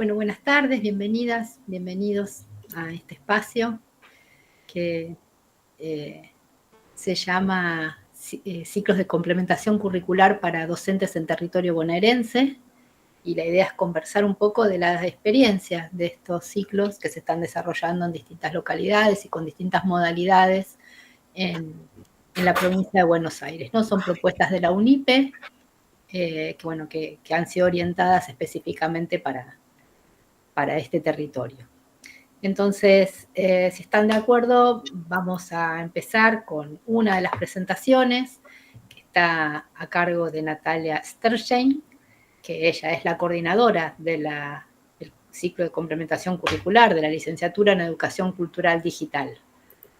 Bueno, buenas tardes, bienvenidas, bienvenidos a este espacio que se llama Ciclos de Complementación Curricular para Docentes en Territorio Bonaerense, y la idea es conversar un poco de las experiencias de estos ciclos que se están desarrollando en distintas localidades y con distintas modalidades en la provincia de Buenos Aires, ¿no? Son propuestas de la UNIPE que han sido orientadas específicamente para este territorio. Entonces, si están de acuerdo, vamos a empezar con una de las presentaciones que está a cargo de Natalia Sterstein, que ella es la coordinadora del ciclo de complementación curricular de la licenciatura en Educación Cultural Digital.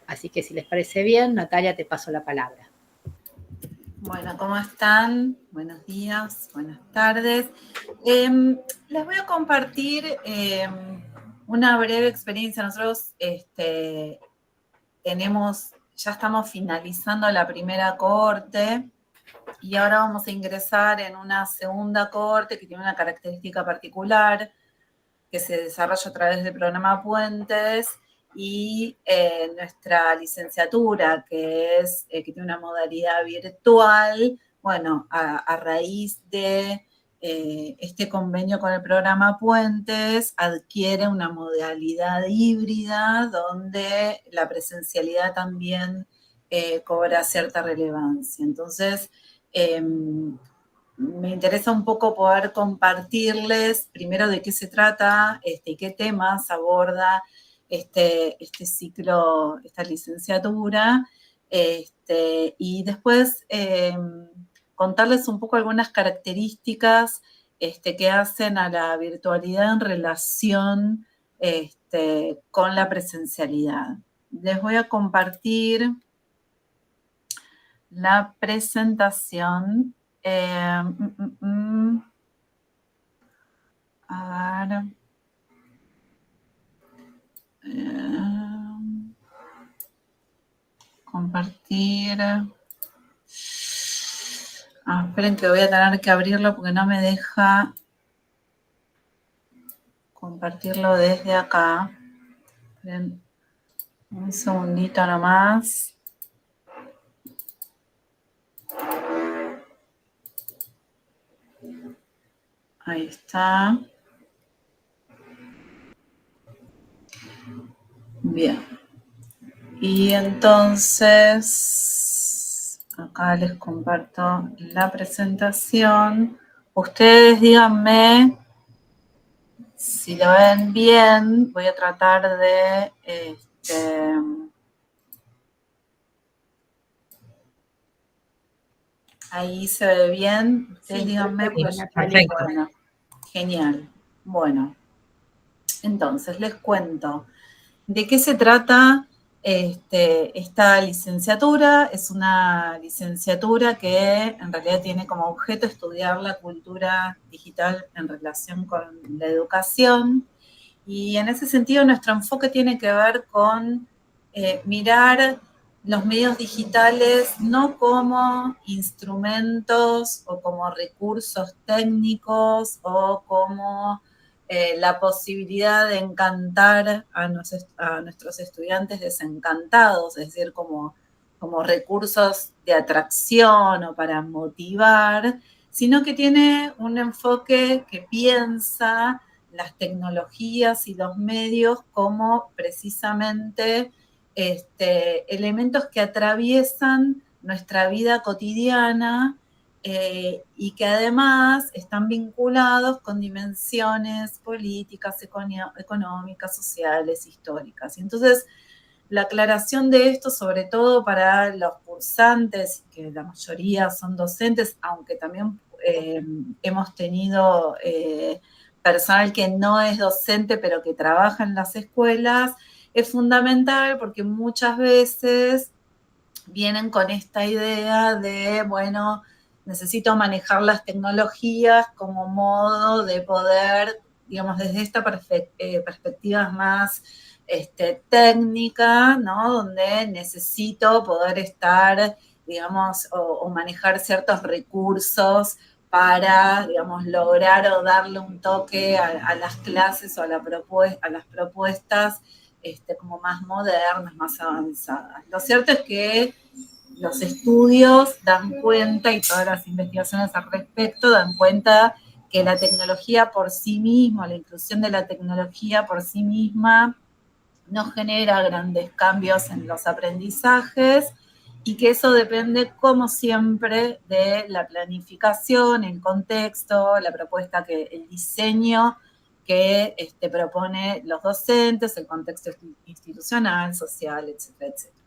Así que si les parece bien, Natalia, te paso la palabra. Bueno, ¿cómo están? Buenos días, buenas tardes. Les voy a compartir una breve experiencia. Nosotros ya estamos finalizando la primera cohorte y ahora vamos a ingresar en una segunda cohorte que tiene una característica particular que se desarrolla a través del programa Puentes y nuestra licenciatura, que tiene una modalidad virtual, bueno, a raíz de este convenio con el programa Puentes, adquiere una modalidad híbrida donde la presencialidad también cobra cierta relevancia. Entonces, me interesa un poco poder compartirles primero de qué se trata y qué temas aborda este ciclo, esta licenciatura, y después contarles un poco algunas características que hacen a la virtualidad en relación con la presencialidad. Les voy a compartir la presentación. A ver. Compartir. Esperen que voy a tener que abrirlo porque no me deja compartirlo desde acá. Esperen un segundito nomás. Ahí está. Bien. Y entonces, acá les comparto la presentación. Ustedes díganme si lo ven bien. Voy a tratar de... Ahí se ve bien. Ustedes díganme. Perfecto. Bueno, genial. Bueno, entonces les cuento. ¿De qué se trata esta licenciatura? Es una licenciatura que en realidad tiene como objeto estudiar la cultura digital en relación con la educación. Y en ese sentido nuestro enfoque tiene que ver con mirar los medios digitales no como instrumentos o como recursos técnicos o como la posibilidad de encantar a nuestros estudiantes desencantados, es decir, como recursos de atracción o para motivar, sino que tiene un enfoque que piensa las tecnologías y los medios como precisamente elementos que atraviesan nuestra vida cotidiana y que además están vinculados con dimensiones políticas, económicas, sociales, históricas. Y entonces, la aclaración de esto, sobre todo para los cursantes, que la mayoría son docentes, aunque también hemos tenido personal que no es docente, pero que trabaja en las escuelas, es fundamental porque muchas veces vienen con esta idea de, bueno, necesito manejar las tecnologías como modo de poder, digamos, desde esta perspectiva más técnica, ¿no? Donde necesito poder estar, digamos, o manejar ciertos recursos para, digamos, lograr o darle un toque a las clases o a las propuestas como más modernas, más avanzadas. Lo cierto es que los estudios dan cuenta, y todas las investigaciones al respecto dan cuenta, que la tecnología por sí misma, la inclusión de la tecnología por sí misma, no genera grandes cambios en los aprendizajes, y que eso depende, como siempre, de la planificación, el contexto, la propuesta, el diseño que propone los docentes, el contexto institucional, social, etcétera, etcétera.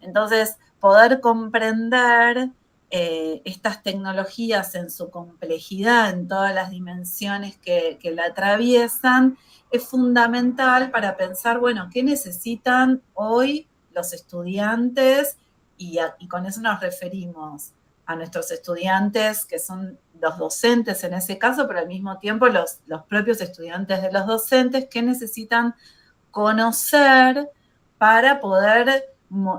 Entonces, poder comprender estas tecnologías en su complejidad, en todas las dimensiones que la atraviesan, es fundamental para pensar, bueno, ¿qué necesitan hoy los estudiantes? Y con eso nos referimos a nuestros estudiantes, que son los docentes en ese caso, pero al mismo tiempo los propios estudiantes de los docentes, que necesitan conocer para poder,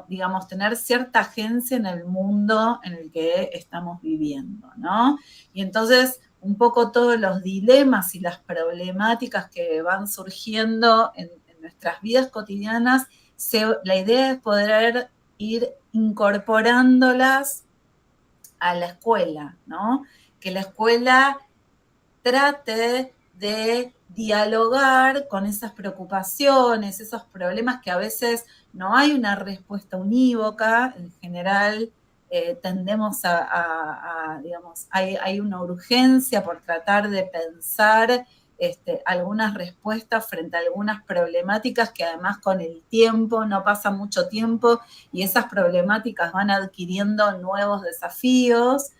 digamos, tener cierta agencia en el mundo en el que estamos viviendo, ¿no? Y entonces, un poco todos los dilemas y las problemáticas que van surgiendo en nuestras vidas cotidianas, la idea es poder ir incorporándolas a la escuela, ¿no? Que la escuela trate de dialogar con esas preocupaciones, esos problemas que a veces no hay una respuesta unívoca. En general, tendemos digamos, hay una urgencia por tratar de pensar algunas respuestas frente a algunas problemáticas que además con el tiempo, no pasa mucho tiempo, y esas problemáticas van adquiriendo nuevos desafíos.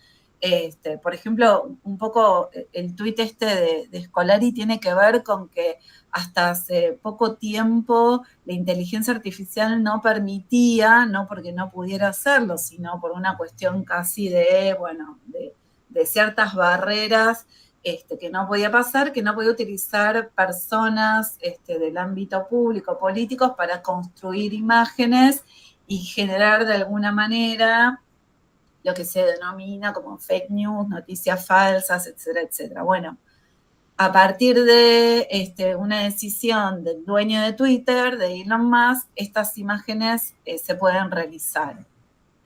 Por ejemplo, un poco el tuit de Scolari tiene que ver con que hasta hace poco tiempo la inteligencia artificial no permitía, no porque no pudiera hacerlo, sino por una cuestión casi de ciertas barreras que no podía pasar, que no podía utilizar personas del ámbito público, políticos, para construir imágenes y generar de alguna manera lo que se denomina como fake news, noticias falsas, etcétera, etcétera. Bueno, a partir de una decisión del dueño de Twitter, de Elon Musk, estas imágenes se pueden realizar.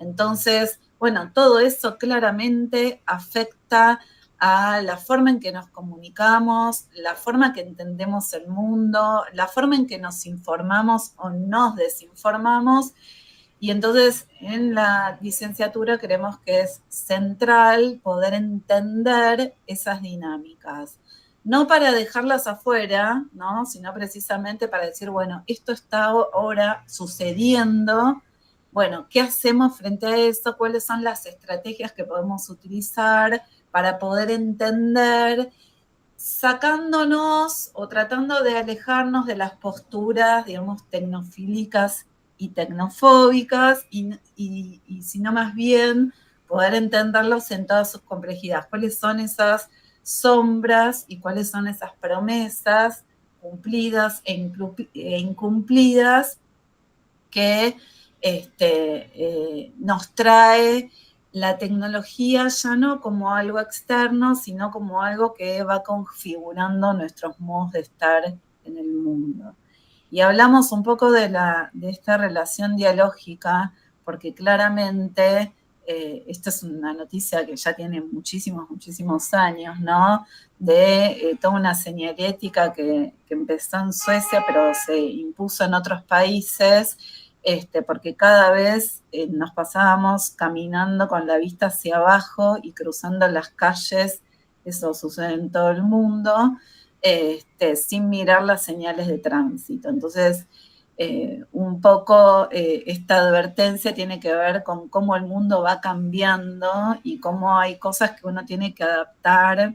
Entonces, bueno, todo eso claramente afecta a la forma en que nos comunicamos, la forma que entendemos el mundo, la forma en que nos informamos o nos desinformamos. Y entonces en la licenciatura creemos que es central poder entender esas dinámicas. No para dejarlas afuera, ¿no? Sino precisamente para decir, bueno, esto está ahora sucediendo. Bueno, ¿qué hacemos frente a eso? ¿Cuáles son las estrategias que podemos utilizar para poder entender, sacándonos o tratando de alejarnos de las posturas, digamos, tecnofílicas y tecnofóbicas, y sino más bien poder entenderlos en todas sus complejidades? ¿Cuáles son esas sombras y cuáles son esas promesas cumplidas e incumplidas que nos trae la tecnología, ya no como algo externo, sino como algo que va configurando nuestros modos de estar en el mundo? Y hablamos un poco de esta relación dialógica, porque claramente esta es una noticia que ya tiene muchísimos, muchísimos años, ¿no? De toda una señalética que empezó en Suecia, pero se impuso en otros países, porque cada vez nos pasábamos caminando con la vista hacia abajo y cruzando las calles. Eso sucede en todo el mundo, sin mirar las señales de tránsito. Entonces, un poco esta advertencia tiene que ver con cómo el mundo va cambiando y cómo hay cosas que uno tiene que adaptar,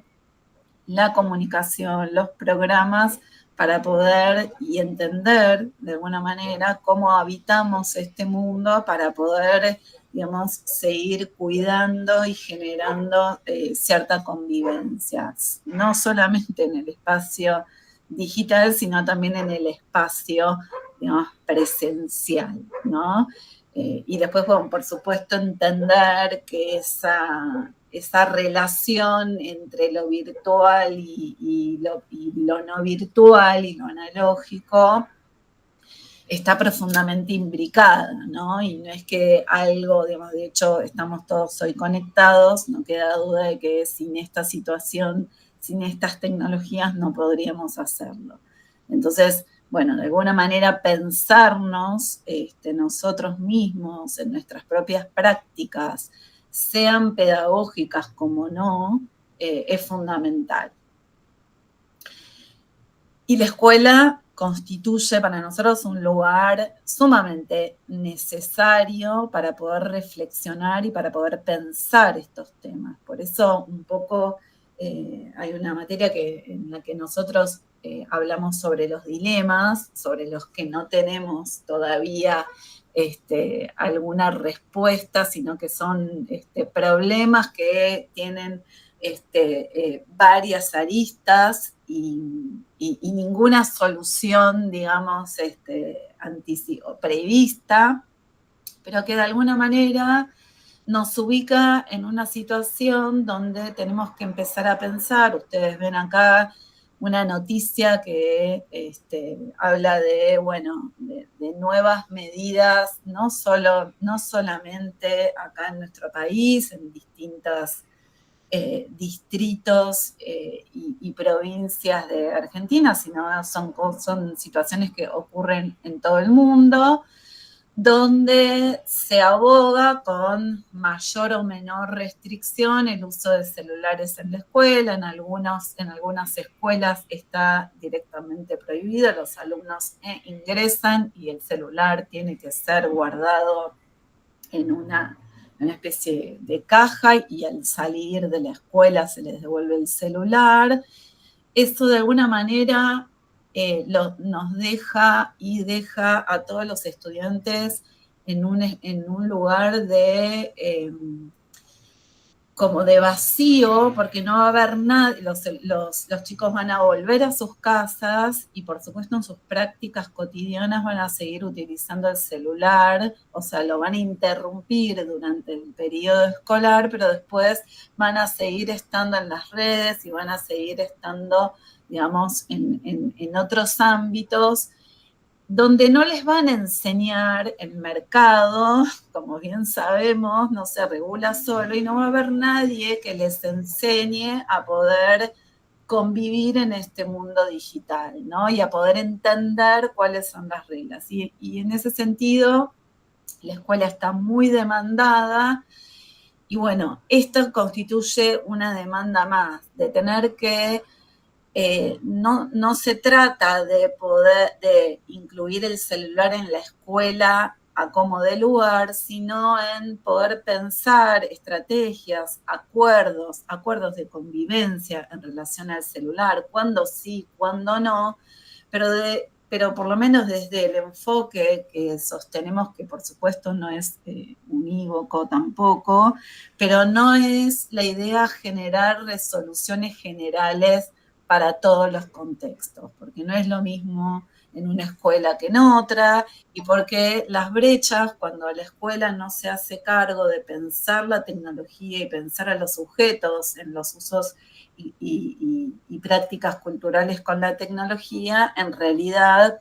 la comunicación, los programas, para poder y entender de alguna manera cómo habitamos este mundo, para poder, digamos, seguir cuidando y generando cierta convivencia, no solamente en el espacio digital, sino también en el espacio, digamos, presencial, ¿no? Y después, bueno, por supuesto, entender que esa relación entre lo virtual y lo no virtual y lo analógico está profundamente imbricada, ¿no? Y no es que algo, digamos, de hecho estamos todos hoy conectados, no queda duda de que sin esta situación, sin estas tecnologías no podríamos hacerlo. Entonces, bueno, de alguna manera pensarnos nosotros mismos en nuestras propias prácticas, sean pedagógicas como no, es fundamental. Y la escuela constituye para nosotros un lugar sumamente necesario para poder reflexionar y para poder pensar estos temas. Por eso un poco hay una materia en la que nosotros hablamos sobre los dilemas, sobre los que no tenemos todavía alguna respuesta, sino que son problemas que tienen varias aristas y ninguna solución, digamos, prevista, pero que de alguna manera nos ubica en una situación donde tenemos que empezar a pensar. Ustedes ven acá una noticia que habla de, bueno, de nuevas medidas, no solamente acá en nuestro país, en distintas distritos y provincias de Argentina, sino son situaciones que ocurren en todo el mundo, donde se aboga con mayor o menor restricción el uso de celulares en la escuela. En algunas escuelas está directamente prohibido, los alumnos ingresan y el celular tiene que ser guardado en una especie de caja y al salir de la escuela se les devuelve el celular. Eso de alguna manera nos deja y deja a todos los estudiantes en un lugar como de vacío, porque no va a haber nada, los chicos van a volver a sus casas y por supuesto en sus prácticas cotidianas van a seguir utilizando el celular, o sea, lo van a interrumpir durante el periodo escolar, pero después van a seguir estando en las redes y van a seguir estando, digamos, en otros ámbitos donde no les van a enseñar el mercado, como bien sabemos, no se regula solo y no va a haber nadie que les enseñe a poder convivir en este mundo digital, ¿no? Y a poder entender cuáles son las reglas. Y en ese sentido, la escuela está muy demandada y bueno, esto constituye una demanda más, de tener que no se trata de incluir el celular en la escuela a como de lugar, sino en poder pensar estrategias, acuerdos de convivencia en relación al celular, cuándo sí, cuándo no, pero por lo menos desde el enfoque que sostenemos, que por supuesto no es unívoco tampoco, pero no es la idea generar resoluciones generales para todos los contextos, porque no es lo mismo en una escuela que en otra, y porque las brechas, cuando la escuela no se hace cargo de pensar la tecnología y pensar a los sujetos en los usos y prácticas culturales con la tecnología, en realidad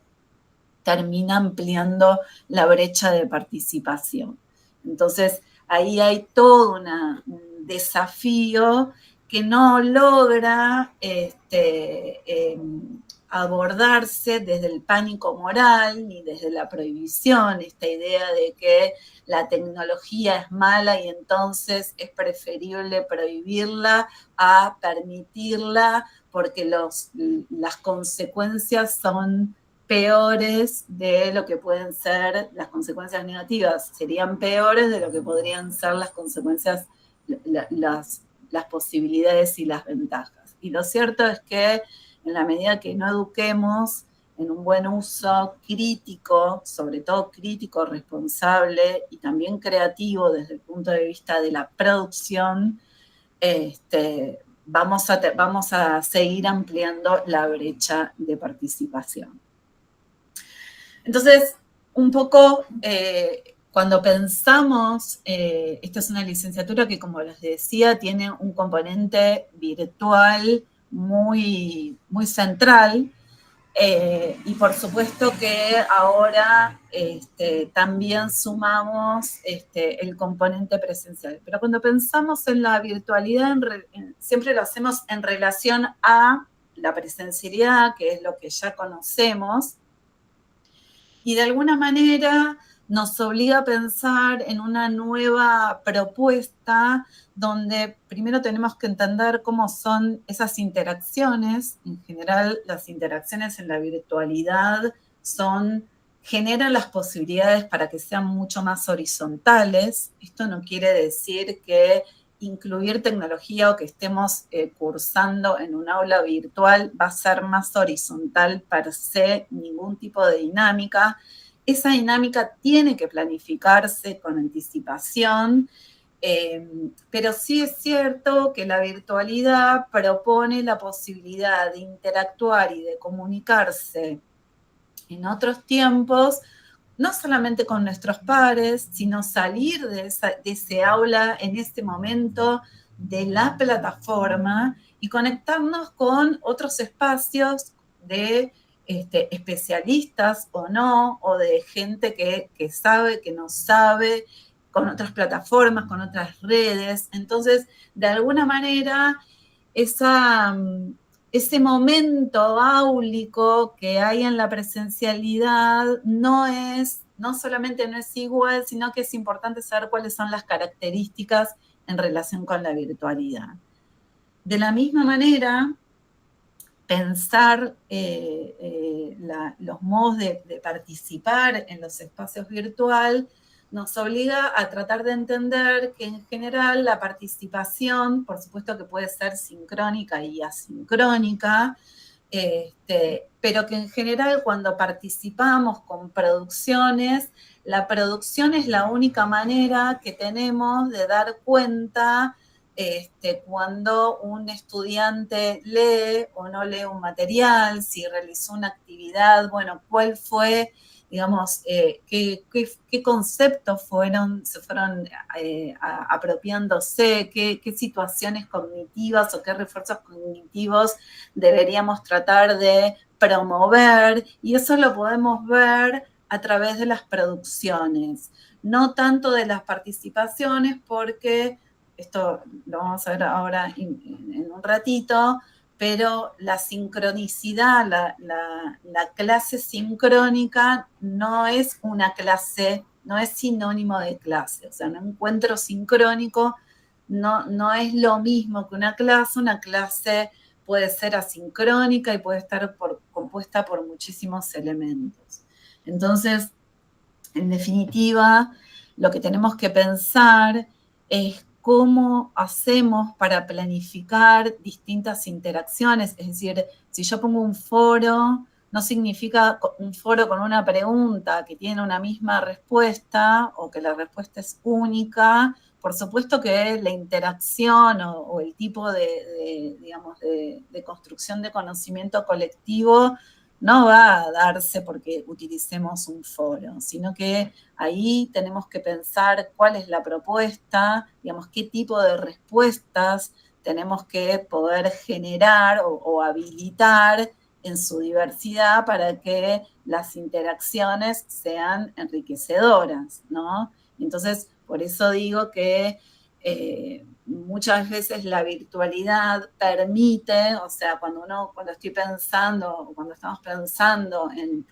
termina ampliando la brecha de participación. Entonces, ahí hay todo un desafío que no logra abordarse desde el pánico moral ni desde la prohibición, esta idea de que la tecnología es mala y entonces es preferible prohibirla a permitirla porque las consecuencias son peores de lo que pueden ser las consecuencias negativas, serían peores de lo que podrían ser las consecuencias, las posibilidades y las ventajas. Y lo cierto es que en la medida que no eduquemos en un buen uso crítico, sobre todo crítico, responsable y también creativo desde el punto de vista de la producción, vamos a seguir ampliando la brecha de participación. Entonces, un poco Cuando pensamos, esta es una licenciatura que, como les decía, tiene un componente virtual muy, muy central, y por supuesto que ahora también sumamos el componente presencial. Pero cuando pensamos en la virtualidad, siempre lo hacemos en relación a la presencialidad, que es lo que ya conocemos, y de alguna manera nos obliga a pensar en una nueva propuesta donde primero tenemos que entender cómo son esas interacciones. En general, las interacciones en la virtualidad generan las posibilidades para que sean mucho más horizontales. Esto no quiere decir que incluir tecnología o que estemos cursando en un aula virtual va a ser más horizontal per se, ningún tipo de dinámica. Esa dinámica tiene que planificarse con anticipación, pero sí es cierto que la virtualidad propone la posibilidad de interactuar y de comunicarse en otros tiempos, no solamente con nuestros pares, sino salir de ese aula en este momento, de la plataforma, y conectarnos con otros espacios de especialistas o no, o de gente que sabe, que no sabe, con otras plataformas, con otras redes. Entonces, de alguna manera, ese momento áulico que hay en la presencialidad no solamente no es igual, sino que es importante saber cuáles son las características en relación con la virtualidad. De la misma manera, pensar los modos de participar en los espacios virtuales nos obliga a tratar de entender que en general la participación, por supuesto que puede ser sincrónica y asincrónica, pero que en general cuando participamos con producciones, la producción es la única manera que tenemos de dar cuenta cuando un estudiante lee o no lee un material, si realizó una actividad, bueno, cuál fue, digamos, qué conceptos se fueron apropiándose, qué situaciones cognitivas o qué refuerzos cognitivos deberíamos tratar de promover, y eso lo podemos ver a través de las producciones, no tanto de las participaciones, porque esto lo vamos a ver ahora en un ratito, pero la sincronicidad, la clase sincrónica no es una clase, no es sinónimo de clase. O sea, un encuentro sincrónico no es lo mismo que una clase puede ser asincrónica y puede estar compuesta por muchísimos elementos. Entonces, en definitiva, lo que tenemos que pensar es cómo hacemos para planificar distintas interacciones. Es decir, si yo pongo un foro, no significa un foro con una pregunta que tiene una misma respuesta o que la respuesta es única. Por supuesto que la interacción o el tipo digamos, de construcción de conocimiento colectivo no va a darse porque utilicemos un foro, sino que ahí tenemos que pensar cuál es la propuesta, digamos, qué tipo de respuestas tenemos que poder generar o habilitar en su diversidad para que las interacciones sean enriquecedoras, ¿no? Entonces, por eso digo que muchas veces la virtualidad permite, o sea, cuando estoy pensando, cuando estamos pensando en,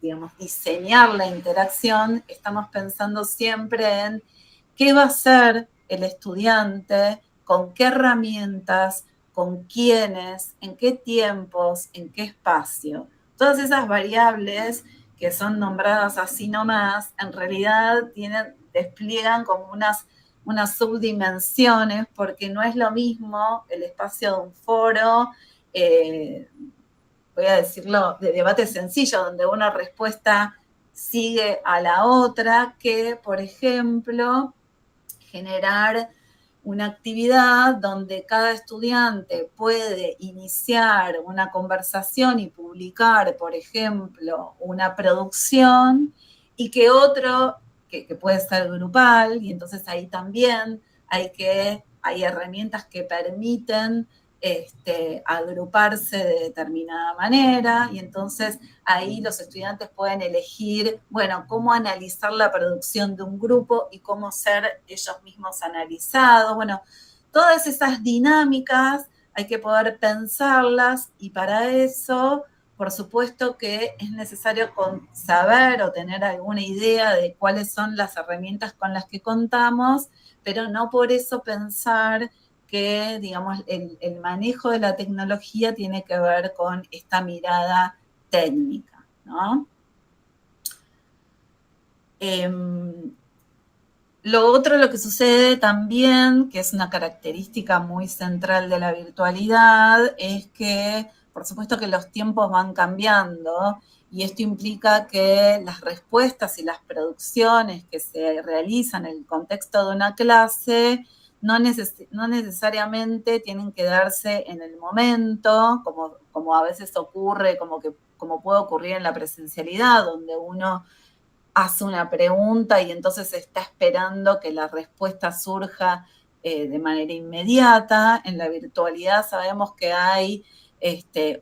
digamos, diseñar la interacción, estamos pensando siempre en qué va a hacer el estudiante, con qué herramientas, con quiénes, en qué tiempos, en qué espacio. Todas esas variables que son nombradas así nomás, en realidad despliegan como unas subdimensiones, porque no es lo mismo el espacio de un foro, voy a decirlo, de debate sencillo, donde una respuesta sigue a la otra, que, por ejemplo, generar una actividad donde cada estudiante puede iniciar una conversación y publicar, por ejemplo, una producción, y que otro que puede ser grupal, y entonces ahí también hay herramientas que permiten agruparse de determinada manera, y entonces ahí los estudiantes pueden elegir, bueno, cómo analizar la producción de un grupo y cómo ser ellos mismos analizados. Bueno, todas esas dinámicas hay que poder pensarlas, y para eso, por supuesto que es necesario saber o tener alguna idea de cuáles son las herramientas con las que contamos, pero no por eso pensar que, digamos, el manejo de la tecnología tiene que ver con esta mirada técnica, ¿no? Lo que sucede también, que es una característica muy central de la virtualidad, es que, por supuesto que los tiempos van cambiando, y esto implica que las respuestas y las producciones que se realizan en el contexto de una clase no necesariamente tienen que darse en el momento, como a veces ocurre, como puede ocurrir en la presencialidad, donde uno hace una pregunta y entonces está esperando que la respuesta surja de manera inmediata. En la virtualidad sabemos que hay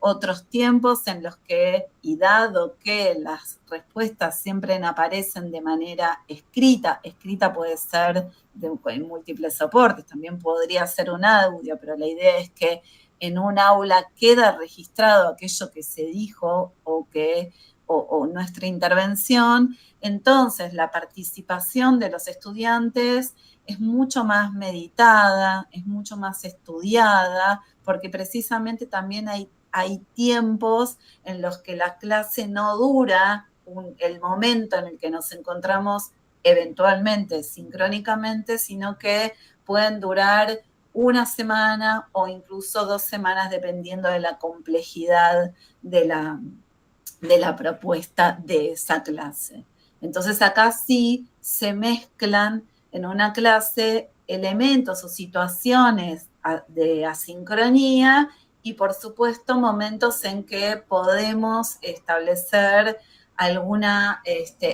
otros tiempos en los que, y dado que las respuestas siempre aparecen de manera escrita puede ser en múltiples soportes, también podría ser un audio, pero la idea es que en un aula queda registrado aquello que se dijo o nuestra intervención. Entonces, la participación de los estudiantes es mucho más meditada, es mucho más estudiada, porque precisamente también hay tiempos en los que la clase no dura el momento en el que nos encontramos eventualmente sincrónicamente, sino que pueden durar una semana o incluso 2 semanas, dependiendo de la complejidad de la propuesta de esa clase. Entonces acá sí se mezclan en una clase elementos o situaciones de asincronía, y por supuesto momentos en que podemos establecer alguna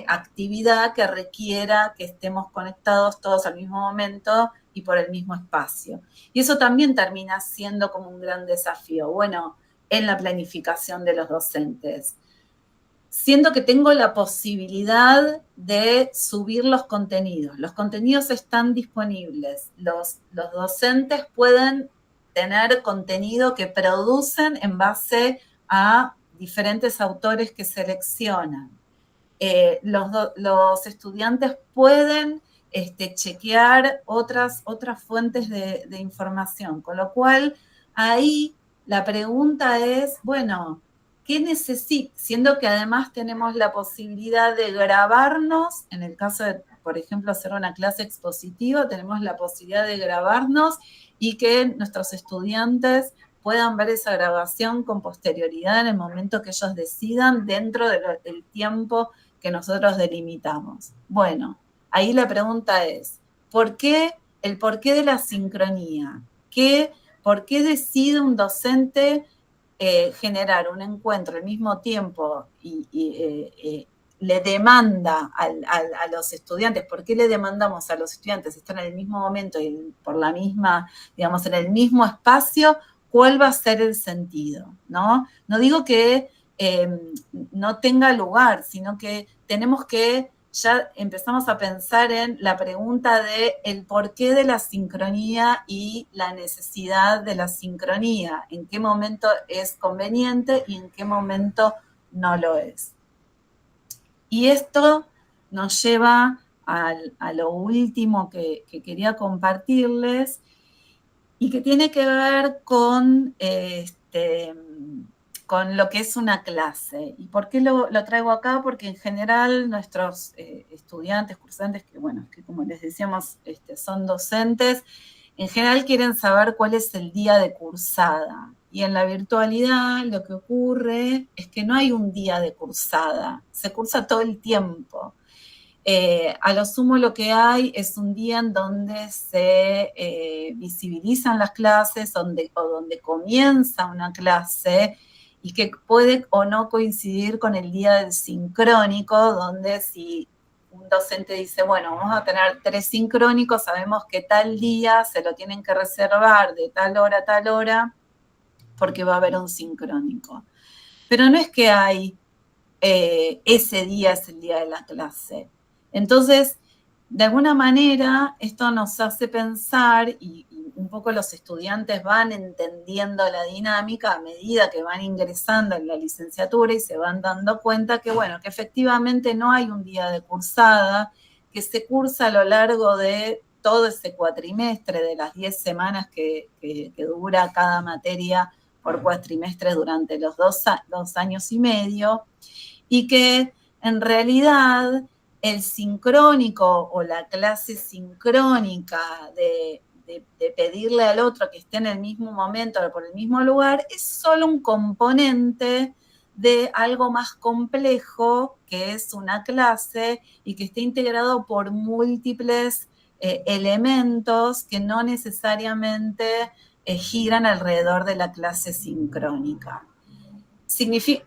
actividad que requiera que estemos conectados todos al mismo momento y por el mismo espacio. Y eso también termina siendo como un gran desafío, bueno, en la planificación de los docentes. Siento que tengo la posibilidad de subir los contenidos. Los contenidos están disponibles. Los docentes pueden tener contenido que producen en base a diferentes autores que seleccionan. Los estudiantes pueden chequear otras fuentes de información, con lo cual ahí la pregunta es, bueno, ¿qué necesito? Siendo que además tenemos la posibilidad de grabarnos, en el caso de, por ejemplo, hacer una clase expositiva, tenemos la posibilidad de grabarnos y que nuestros estudiantes puedan ver esa grabación con posterioridad en el momento que ellos decidan, dentro del tiempo que nosotros delimitamos. Bueno, ahí la pregunta es, el porqué de la sincronía? ¿Por qué decide un docente generar un encuentro al mismo tiempo y le demanda a los estudiantes? ¿Por qué le demandamos a los estudiantes estar en el mismo momento y por la misma, digamos, en el mismo espacio? ¿Cuál va a ser el sentido? No digo que no tenga lugar, sino que tenemos que ya empezamos a pensar en la pregunta de el porqué de la sincronía y la necesidad de la sincronía, en qué momento es conveniente y en qué momento no lo es. Y esto nos lleva a lo último que quería compartirles, y que tiene que ver con lo que es una clase. ¿Y por qué lo traigo acá? Porque en general nuestros estudiantes, cursantes, que como les decíamos, son docentes, en general quieren saber cuál es el día de cursada. Y en la virtualidad lo que ocurre es que no hay un día de cursada, se cursa todo el tiempo. A lo sumo lo que hay es un día en donde se visibilizan las clases, donde comienza una clase, y que puede o no coincidir con el día del sincrónico, donde si un docente dice, bueno, vamos a tener 3 sincrónicos, sabemos que tal día se lo tienen que reservar de tal hora a tal hora, porque va a haber un sincrónico. Pero no es que hay ese día es el día de la clase. Entonces, de alguna manera, esto nos hace pensar, y un poco los estudiantes van entendiendo la dinámica a medida que van ingresando en la licenciatura y se van dando cuenta que, bueno, que efectivamente no hay un día de cursada, que se cursa a lo largo de todo ese cuatrimestre, de las 10 semanas que dura cada materia por cuatrimestre durante los 2 años y medio, y que en realidad el sincrónico o la clase sincrónica de pedirle al otro que esté en el mismo momento o por el mismo lugar es solo un componente de algo más complejo que es una clase y que esté integrado por múltiples elementos que no necesariamente giran alrededor de la clase sincrónica.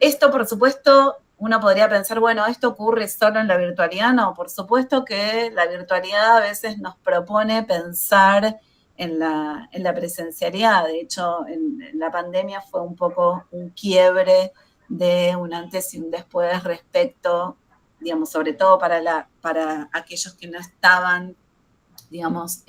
Esto, por supuesto, uno podría pensar, bueno, ¿esto ocurre solo en la virtualidad? No, por supuesto que la virtualidad a veces nos propone pensar en la presencialidad. De hecho, en la pandemia fue un poco un quiebre de un antes y un después respecto, digamos, sobre todo para aquellos que no estaban, digamos,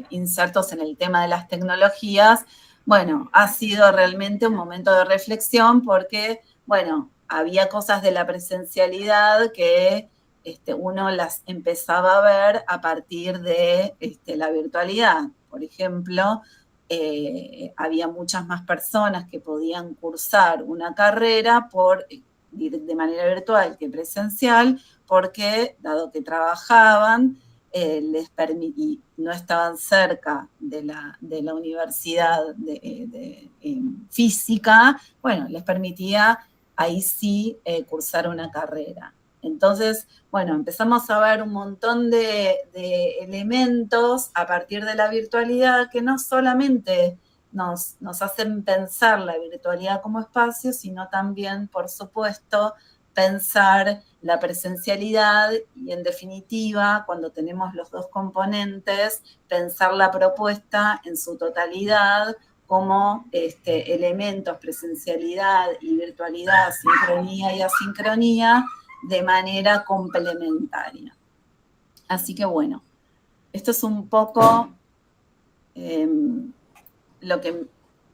insertos en el tema de las tecnologías. Bueno, ha sido realmente un momento de reflexión porque, bueno, había cosas de la presencialidad que uno las empezaba a ver a partir de la virtualidad. Por ejemplo, había muchas más personas que podían cursar una carrera de manera virtual que presencial, porque dado que trabajaban, y no estaban cerca de la universidad física, bueno, les permitía ahí sí cursar una carrera. Entonces, bueno, empezamos a ver un montón de elementos a partir de la virtualidad que no solamente nos hacen pensar la virtualidad como espacio, sino también, por supuesto, pensar la presencialidad y, en definitiva, cuando tenemos los dos componentes, pensar la propuesta en su totalidad como elementos, presencialidad y virtualidad, sincronía y asincronía, de manera complementaria. Así que bueno, esto es un poco lo que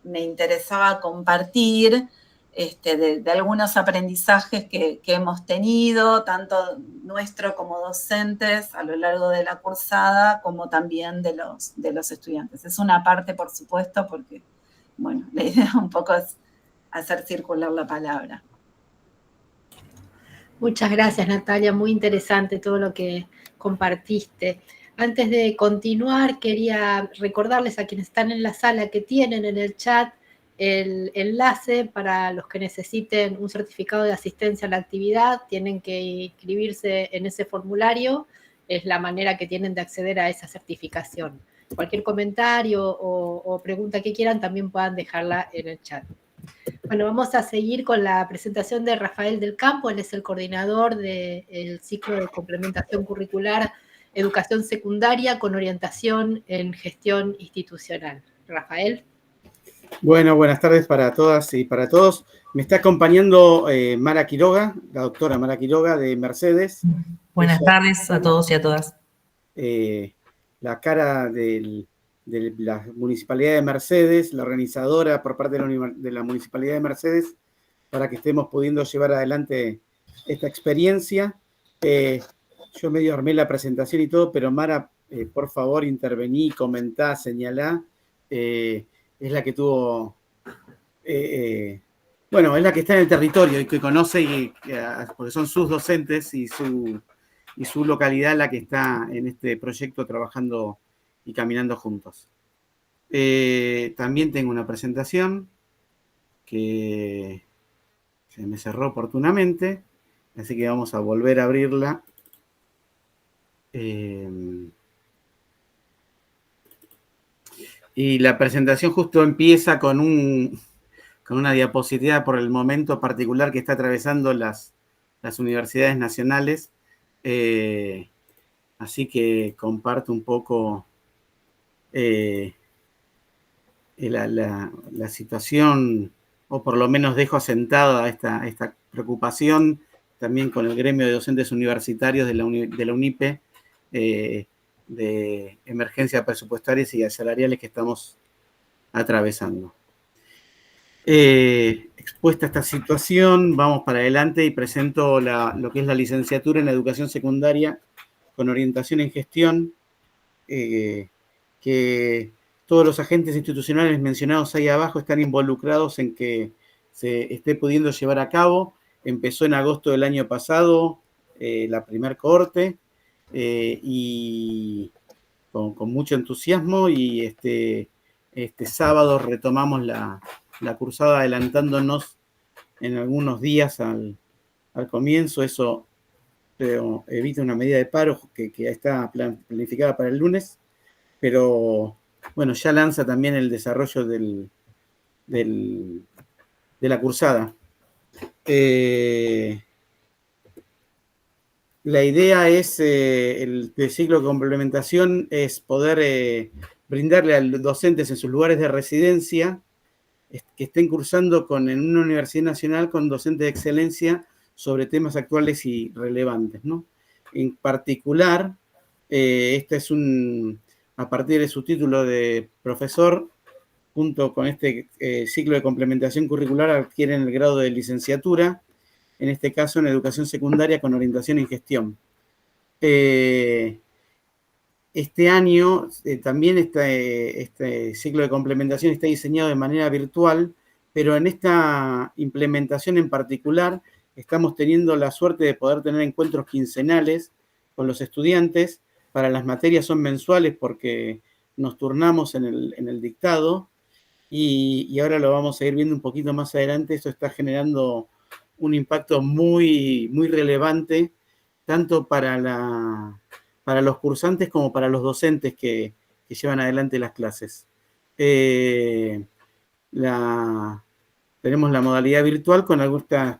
me interesaba compartir, de algunos aprendizajes que hemos tenido, tanto nuestro como docentes a lo largo de la cursada, como también de los estudiantes. Es una parte, por supuesto, porque, bueno, la idea un poco es hacer circular la palabra. Muchas gracias, Natalia, muy interesante todo lo que compartiste. Antes de continuar, quería recordarles a quienes están en la sala que tienen en el chat el enlace para los que necesiten un certificado de asistencia a la actividad. Tienen que inscribirse en ese formulario, es la manera que tienen de acceder a esa certificación. Cualquier comentario o pregunta que quieran también puedan dejarla en el chat. Bueno, vamos a seguir con la presentación de Rafael del Campo. Él es el coordinador del ciclo de complementación curricular Educación Secundaria con orientación en gestión institucional. Rafael. Bueno, buenas tardes para todas y para todos. Me está acompañando Mara Quiroga, la doctora Mara Quiroga de Mercedes. Buenas tardes a todos y a todas. La cara de la Municipalidad de Mercedes, la organizadora por parte de la Municipalidad de Mercedes, para que estemos pudiendo llevar adelante esta experiencia. Yo medio armé la presentación y todo, pero Mara, por favor, intervení, comentá, señalá. Es la que tuvo, bueno, es la que está en el territorio y que conoce, porque son sus docentes y su localidad la que está en este proyecto trabajando y caminando juntos. También tengo una presentación que se me cerró oportunamente, así que vamos a volver a abrirla. Y la presentación justo empieza con una diapositiva por el momento particular que está atravesando las universidades nacionales Así que comparto un poco la situación, o por lo menos dejo asentada esta preocupación también con el gremio de docentes universitarios de la UNIPE, de emergencias presupuestarias y salariales que estamos atravesando. Expuesta esta situación, vamos para adelante y presento lo que es la licenciatura en educación secundaria con orientación en gestión, que todos los agentes institucionales mencionados ahí abajo están involucrados en que se esté pudiendo llevar a cabo. Empezó en agosto del año pasado la primer cohorte y con mucho entusiasmo, y este sábado retomamos la cursada adelantándonos en algunos días al comienzo. Eso evita una medida de paro que está planificada para el lunes, pero bueno, ya lanza también el desarrollo de la cursada. La idea es, el ciclo de complementación es poder brindarle a los docentes en sus lugares de residencia que estén cursando en una universidad nacional con docentes de excelencia sobre temas actuales y relevantes, ¿no? En particular, este es a partir de su título de profesor, junto con este ciclo de complementación curricular, adquieren el grado de licenciatura, en este caso en educación secundaria con orientación en gestión. Este año también este ciclo de complementación está diseñado de manera virtual, pero en esta implementación en particular estamos teniendo la suerte de poder tener encuentros quincenales con los estudiantes. Para las materias son mensuales porque nos turnamos en el dictado, y ahora lo vamos a ir viendo un poquito más adelante. Esto está generando un impacto muy, muy relevante, tanto para los cursantes como para los docentes que llevan adelante las clases. Tenemos la modalidad virtual con algunas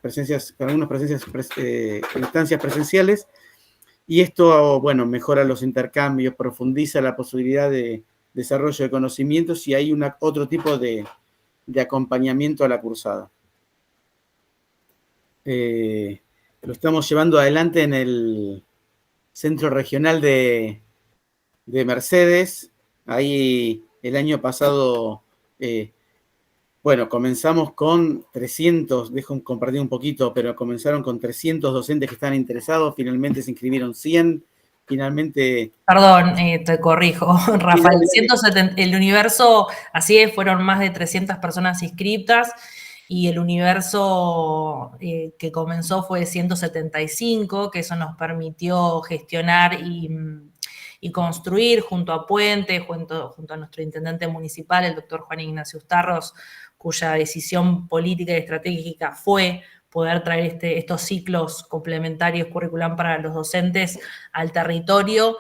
instancias presenciales, y esto, bueno, mejora los intercambios, profundiza la posibilidad de desarrollo de conocimientos, y hay otro tipo de acompañamiento a la cursada. Lo estamos llevando adelante en el Centro Regional de Mercedes. Ahí el año pasado, bueno, comenzamos con 300, dejo compartir un poquito, pero comenzaron con 300 docentes que estaban interesados, finalmente se inscribieron 100, finalmente... Perdón, te corrijo, Rafael, 170, el universo, así es, fueron más de 300 personas inscritas, y el universo que comenzó fue de 175, que eso nos permitió gestionar y construir junto a Puente, junto a nuestro intendente municipal, el doctor Juan Ignacio Ustarros, cuya decisión política y estratégica fue poder traer estos ciclos complementarios curricular para los docentes al territorio.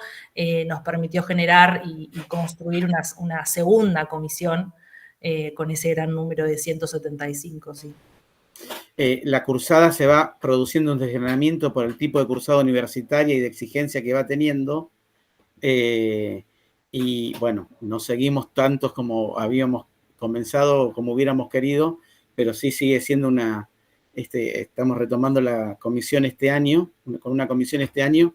Nos permitió generar y construir una segunda comisión con ese gran número de 175, sí. La cursada se va produciendo un desgranamiento por el tipo de cursada universitaria y de exigencia que va teniendo, y bueno, no seguimos tantos como habíamos comenzado, como hubiéramos querido, pero sí sigue siendo estamos retomando la comisión este año, con una comisión este año,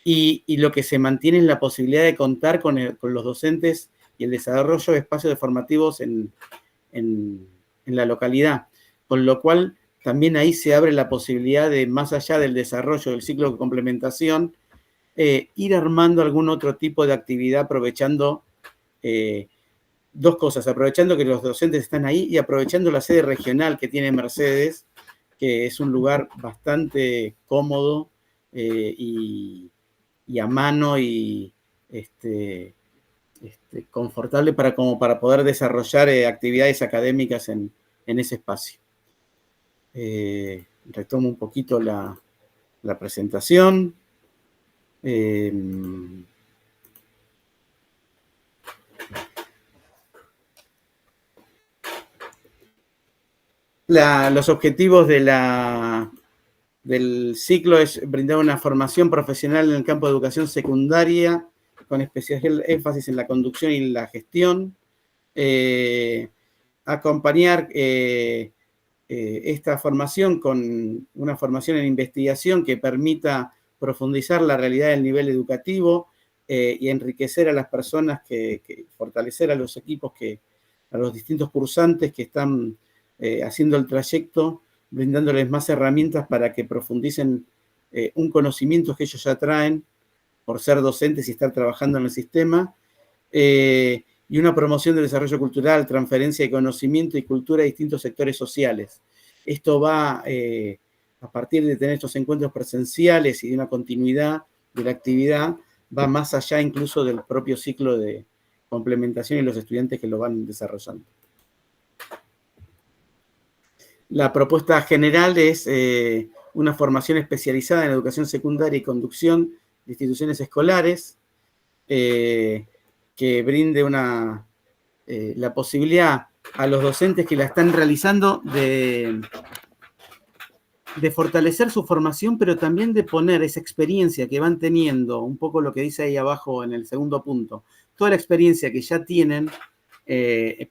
y lo que se mantiene es la posibilidad de contar con los docentes y el desarrollo de espacios formativos en la localidad, con lo cual también ahí se abre la posibilidad de, más allá del desarrollo del ciclo de complementación, ir armando algún otro tipo de actividad, aprovechando dos cosas: aprovechando que los docentes están ahí y aprovechando la sede regional que tiene Mercedes, que es un lugar bastante cómodo y a mano y confortable para poder desarrollar actividades académicas en ese espacio. Retomo un poquito la presentación. Los objetivos de la del ciclo es brindar una formación profesional en el campo de educación secundaria, con especial énfasis en la conducción y la gestión. Acompañar esta formación con una formación en investigación que permita profundizar la realidad del nivel educativo y enriquecer a las personas, fortalecer a los equipos, a los distintos cursantes que están haciendo el trayecto, brindándoles más herramientas para que profundicen un conocimiento que ellos ya traen por ser docentes y estar trabajando en el sistema, y una promoción del desarrollo cultural, transferencia de conocimiento y cultura a distintos sectores sociales. Esto va, a partir de tener estos encuentros presenciales y de una continuidad de la actividad, va más allá incluso del propio ciclo de complementación y los estudiantes que lo van desarrollando. La propuesta general es una formación especializada en educación secundaria y conducción de instituciones escolares, que brinde la posibilidad a los docentes que la están realizando de fortalecer su formación, pero también de poner esa experiencia que van teniendo, un poco lo que dice ahí abajo en el segundo punto, toda la experiencia que ya tienen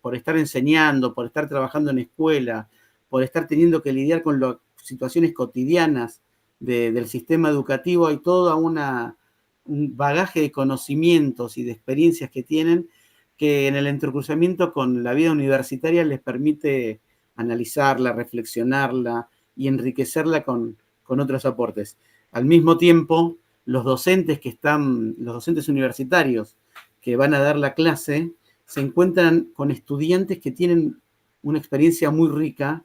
por estar enseñando, por estar trabajando en escuela, por estar teniendo que lidiar con las situaciones cotidianas del sistema educativo. Hay todo un bagaje de conocimientos y de experiencias que tienen, que en el entrecruzamiento con la vida universitaria les permite analizarla, reflexionarla y enriquecerla con otros aportes. Al mismo tiempo, los docentes universitarios que van a dar la clase se encuentran con estudiantes que tienen una experiencia muy rica,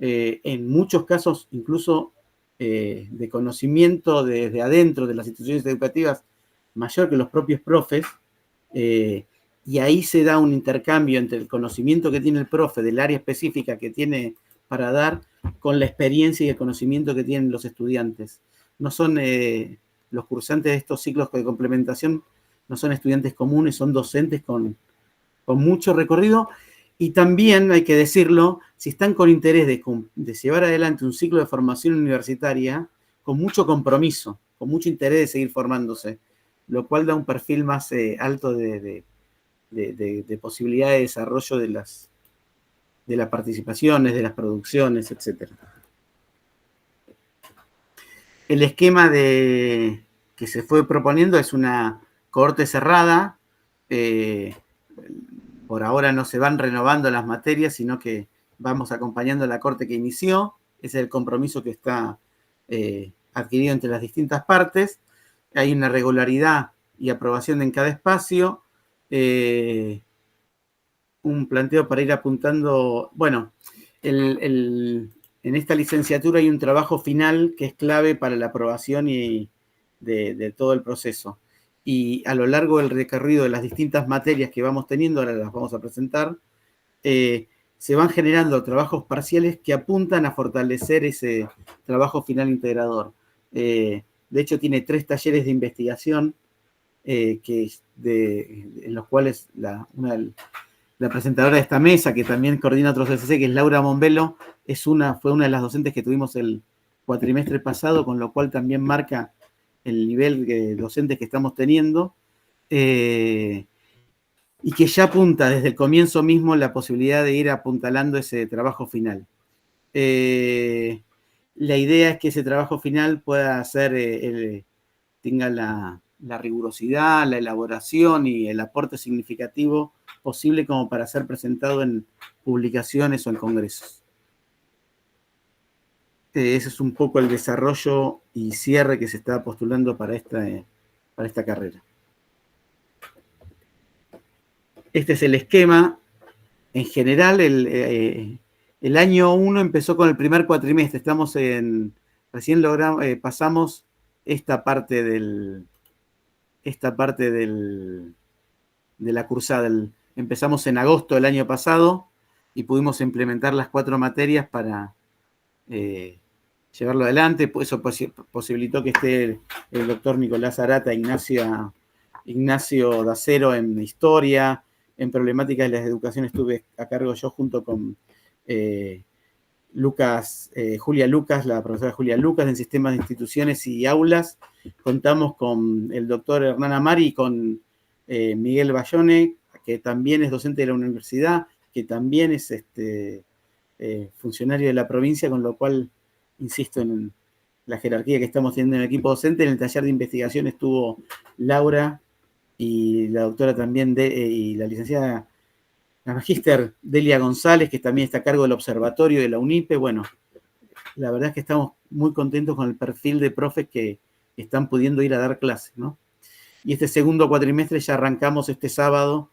en muchos casos incluso de conocimiento desde adentro de las instituciones educativas mayor que los propios profes, y ahí se da un intercambio entre el conocimiento que tiene el profe del área específica que tiene para dar con la experiencia y el conocimiento que tienen los estudiantes. No son los cursantes de estos ciclos de complementación, no son estudiantes comunes, son docentes con mucho recorrido. Y también, hay que decirlo, si están con interés de llevar adelante un ciclo de formación universitaria, con mucho compromiso, con mucho interés de seguir formándose, lo cual da un perfil más alto de posibilidad de desarrollo de las participaciones, de las producciones, etc. El esquema que se fue proponiendo es una cohorte cerrada. Por ahora no se van renovando las materias, sino que vamos acompañando la cohorte que inició. Ese es el compromiso que está adquirido entre las distintas partes. Hay una regularidad y aprobación en cada espacio. Un planteo para ir apuntando. Bueno, en esta licenciatura hay un trabajo final que es clave para la aprobación de todo el proceso. Y a lo largo del recorrido de las distintas materias que vamos teniendo, ahora las vamos a presentar, se van generando trabajos parciales que apuntan a fortalecer ese trabajo final integrador. De hecho, tiene 3 talleres de investigación en los cuales la presentadora de esta mesa, que también coordina otros CCC, que es Laura Mombello, fue una de las docentes que tuvimos el cuatrimestre pasado, con lo cual también marca el nivel de docentes que estamos teniendo, y que ya apunta desde el comienzo mismo la posibilidad de ir apuntalando ese trabajo final. La idea es que ese trabajo final pueda ser, tenga la rigurosidad, la elaboración y el aporte significativo posible como para ser presentado en publicaciones o en congresos. Ese es un poco el desarrollo y cierre que se está postulando para esta carrera. Este es el esquema. En general, el año 1 empezó con el primer cuatrimestre. Recién pasamos esta parte de la cursada. Empezamos en agosto del año pasado y pudimos implementar las 4 materias para llevarlo adelante. Eso posibilitó que esté el doctor Nicolás Arata, Ignacio Dacero en historia. En problemática de la educación estuve a cargo yo junto con Julia Lucas, la profesora Julia Lucas en Sistemas de Instituciones y Aulas. Contamos con el doctor Hernán Amari y con Miguel Bayone, que también es docente de la universidad, que también es funcionario de la provincia, con lo cual, insisto en la jerarquía que estamos teniendo en el equipo docente. En el taller de investigación estuvo Laura y la doctora también, y la licenciada, la magíster Delia González, que también está a cargo del observatorio de la UNIPE. Bueno, la verdad es que estamos muy contentos con el perfil de profes que están pudiendo ir a dar clases, ¿no? Y este segundo cuatrimestre ya arrancamos este sábado,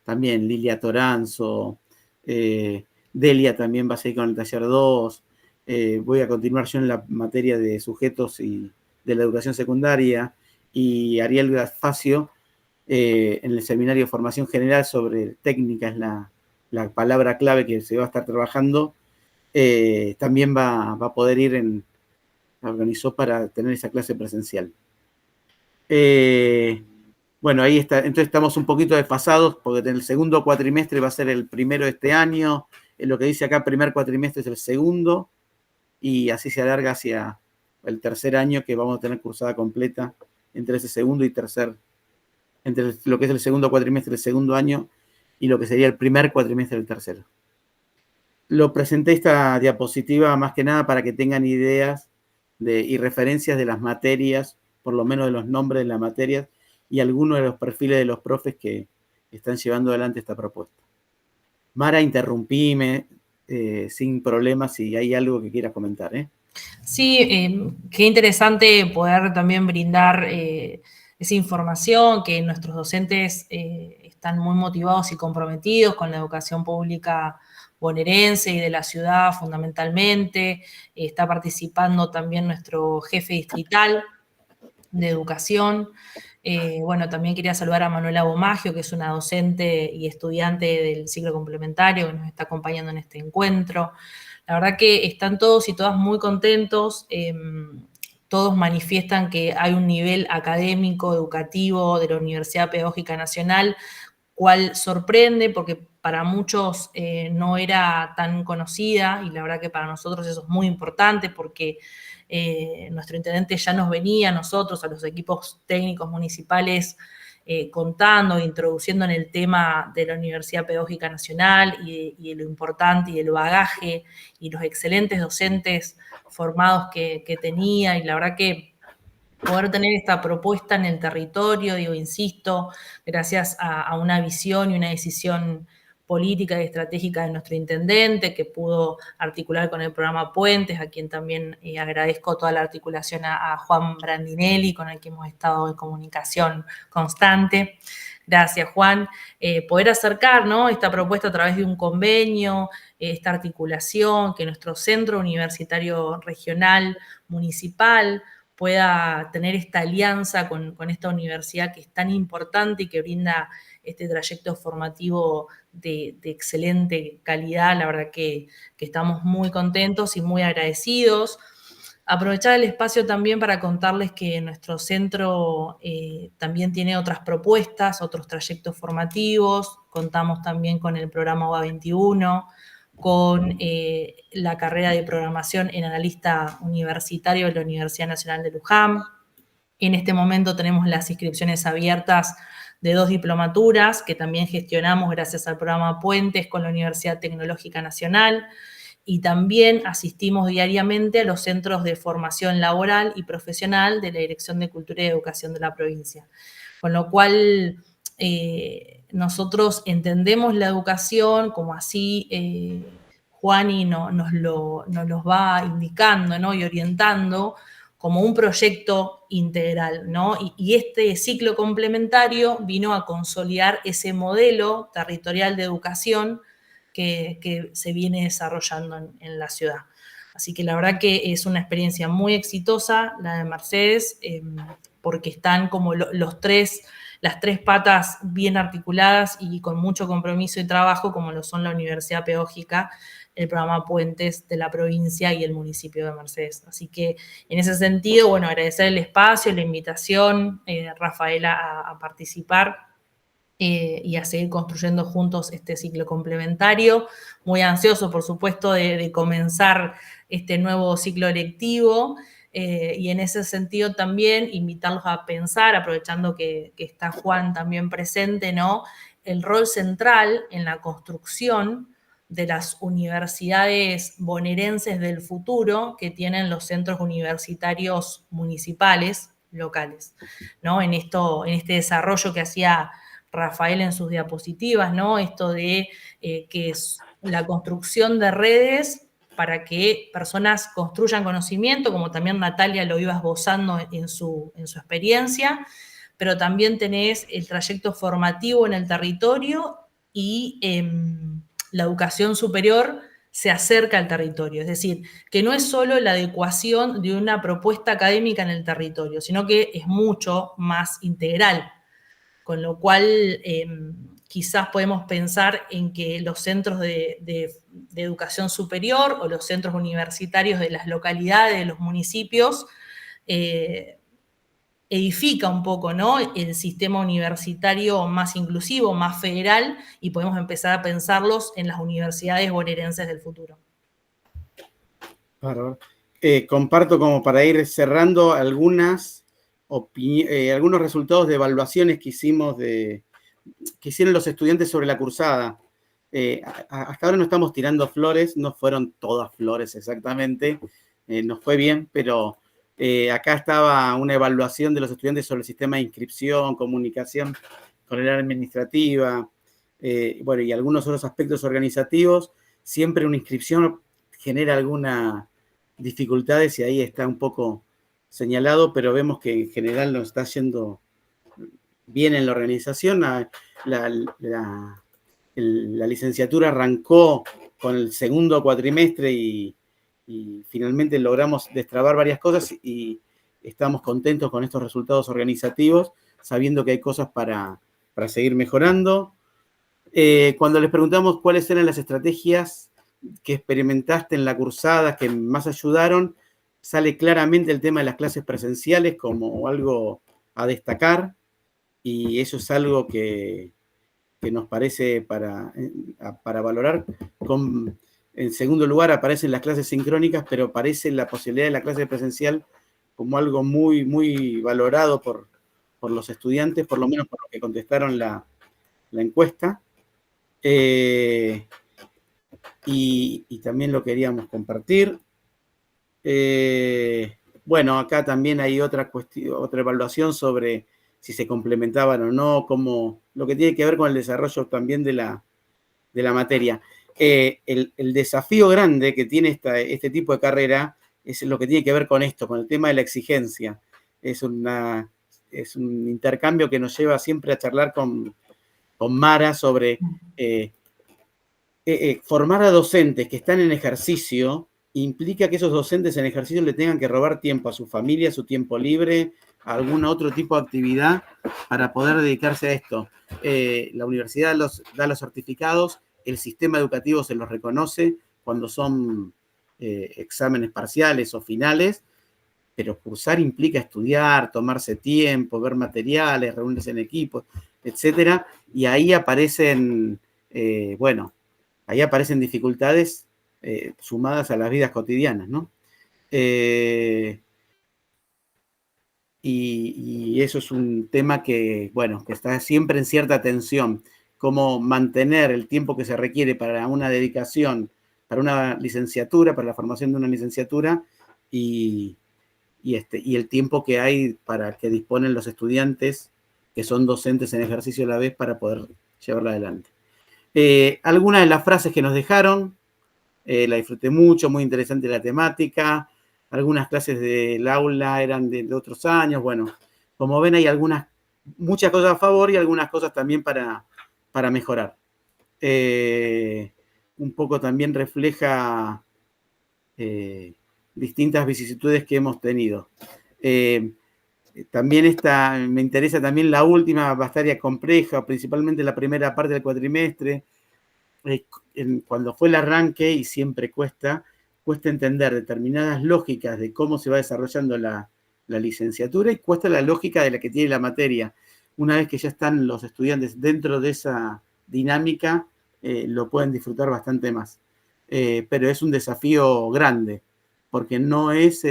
también Lilia Toranzo, Delia también va a seguir con el taller 2, voy a continuar yo en la materia de sujetos y de la educación secundaria, y Ariel Gasfacio en el seminario de formación general sobre técnica, es la palabra clave que se va a estar trabajando, también va a poder ir organizó para tener esa clase presencial. Bueno, ahí está. Entonces estamos un poquito desfasados porque en el segundo cuatrimestre va a ser el primero de este año. Lo que dice acá, primer cuatrimestre es el segundo, y así se alarga hacia el tercer año, que vamos a tener cursada completa entre ese segundo y tercer, entre lo que es el segundo cuatrimestre del segundo año y lo que sería el primer cuatrimestre del tercero. Lo presenté esta diapositiva más que nada para que tengan ideas y referencias de las materias, por lo menos de los nombres de las materias y algunos de los perfiles de los profes que están llevando adelante esta propuesta. Mara, interrumpime sin problemas si hay algo que quieras comentar, ¿eh? Sí, qué interesante poder también brindar esa información, que nuestros docentes están muy motivados y comprometidos con la educación pública bonaerense y de la ciudad fundamentalmente. Está participando también nuestro jefe distrital de educación. Bueno, también quería saludar a Manuela Bomagio, que es una docente y estudiante del ciclo complementario que nos está acompañando en este encuentro. La verdad que están todos y todas muy contentos, todos manifiestan que hay un nivel académico, educativo de la Universidad Pedagógica Nacional, cual sorprende porque para muchos no era tan conocida, y la verdad que para nosotros eso es muy importante porque nuestro intendente ya nos venía a nosotros, a los equipos técnicos municipales, contando e introduciendo en el tema de la Universidad Pedagógica Nacional y lo importante y el bagaje y los excelentes docentes formados que tenía, y la verdad que poder tener esta propuesta en el territorio, digo, insisto, gracias a una visión y una decisión política y estratégica de nuestro intendente, que pudo articular con el programa Puentes, a quien también agradezco toda la articulación a Juan Brandinelli, con el que hemos estado en comunicación constante. Gracias, Juan. Poder acercar, ¿no?, esta propuesta a través de un convenio, esta articulación, que nuestro centro universitario regional, municipal, pueda tener esta alianza con esta universidad que es tan importante y que brinda este trayecto formativo de excelente calidad. La verdad que estamos muy contentos y muy agradecidos. Aprovechar el espacio también para contarles que nuestro centro también tiene otras propuestas, otros trayectos formativos. Contamos también con el programa UBA 21, con la carrera de programación en analista universitario de la Universidad Nacional de Luján. En este momento tenemos las inscripciones abiertas de 2 diplomaturas que también gestionamos gracias al programa Puentes con la Universidad Tecnológica Nacional, y también asistimos diariamente a los centros de formación laboral y profesional de la Dirección de Cultura y Educación de la provincia. Con lo cual, nosotros entendemos la educación como así Juani nos los va indicando, ¿no?, y orientando como un proyecto integral, ¿no? Y este ciclo complementario vino a consolidar ese modelo territorial de educación que se viene desarrollando en la ciudad. Así que la verdad que es una experiencia muy exitosa la de Mercedes, porque están como las tres patas bien articuladas y con mucho compromiso y trabajo, como lo son la Universidad Pedagógica, el programa Puentes de la provincia y el municipio de Mercedes. Así que en ese sentido, bueno, agradecer el espacio, la invitación, Rafaela, a participar y a seguir construyendo juntos este ciclo complementario. Muy ansioso, por supuesto, de comenzar este nuevo ciclo lectivo, y en ese sentido también invitarlos a pensar, aprovechando que está Juan también presente, ¿no?, el rol central en la construcción de las universidades bonaerenses del futuro que tienen los centros universitarios municipales locales, ¿no? En este desarrollo que hacía Rafael en sus diapositivas, ¿no? Esto de que es la construcción de redes para que personas construyan conocimiento, como también Natalia lo iba esbozando en su experiencia, pero también tenés el trayecto formativo en el territorio y la educación superior se acerca al territorio. Es decir, que no es solo la adecuación de una propuesta académica en el territorio, sino que es mucho más integral. Con lo cual, quizás podemos pensar en que los centros de educación superior o los centros universitarios de las localidades, de los municipios, edifica un poco, ¿no?, el sistema universitario más inclusivo, más federal, y podemos empezar a pensarlos en las universidades bonaerenses del futuro. Comparto, como para ir cerrando, algunos resultados de evaluaciones que hicieron los estudiantes sobre la cursada. Hasta ahora no estamos tirando flores, no fueron todas flores exactamente, nos fue bien, pero acá estaba una evaluación de los estudiantes sobre el sistema de inscripción, comunicación con el área administrativa, bueno, y algunos otros aspectos organizativos. Siempre una inscripción genera algunas dificultades y ahí está un poco señalado, pero vemos que en general nos está yendo bien en la organización. La licenciatura arrancó con el segundo cuatrimestre y finalmente logramos destrabar varias cosas y estamos contentos con estos resultados organizativos, sabiendo que hay cosas para seguir mejorando. Cuando les preguntamos cuáles eran las estrategias que experimentaste en la cursada que más ayudaron, sale claramente el tema de las clases presenciales como algo a destacar, y eso es algo que nos parece para valorar. En segundo lugar aparecen las clases sincrónicas, pero aparece la posibilidad de la clase presencial como algo muy, muy valorado por los estudiantes, por lo menos por los que contestaron la encuesta. Y también lo queríamos compartir. Bueno, acá también hay otra evaluación sobre si se complementaban o no, lo que tiene que ver con el desarrollo también de la materia. El desafío grande que tiene este tipo de carrera es lo que tiene que ver con esto, con el tema de la exigencia. Es un intercambio que nos lleva siempre a charlar con Mara sobre formar a docentes que están en ejercicio. Implica que esos docentes en ejercicio le tengan que robar tiempo a su familia, su tiempo libre, a algún otro tipo de actividad para poder dedicarse a esto. La universidad da los certificados, el sistema educativo se los reconoce cuando son exámenes parciales o finales, pero cursar implica estudiar, tomarse tiempo, ver materiales, reunirse en equipos, etcétera, y ahí aparecen, ahí aparecen dificultades sumadas a las vidas cotidianas, ¿no? Y eso es un tema que está siempre en cierta tensión, cómo mantener el tiempo que se requiere para una dedicación, para una licenciatura, para la formación de una licenciatura, y el tiempo que hay para que disponen los estudiantes que son docentes en ejercicio a la vez para poder llevarla adelante. Algunas de las frases que nos dejaron, la disfruté mucho, muy interesante la temática. Algunas clases del aula eran de otros años. Bueno, como ven, hay muchas cosas a favor y algunas cosas también para mejorar. Un poco también refleja distintas vicisitudes que hemos tenido. También me interesa también la última, bastante compleja, principalmente la primera parte del cuatrimestre. Cuando fue el arranque, y siempre cuesta entender determinadas lógicas de cómo se va desarrollando la licenciatura, y cuesta la lógica de la que tiene la materia. una vez que ya están los estudiantes dentro de esa dinámica, lo pueden disfrutar bastante más. Pero es un desafío grande, porque no es...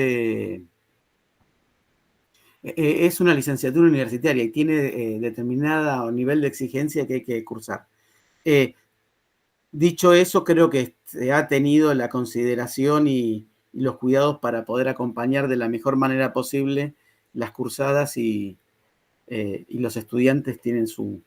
es una licenciatura universitaria y tiene determinado nivel de exigencia que hay que cursar. Dicho eso, creo que se ha tenido la consideración y los cuidados para poder acompañar de la mejor manera posible las cursadas y los estudiantes tienen su...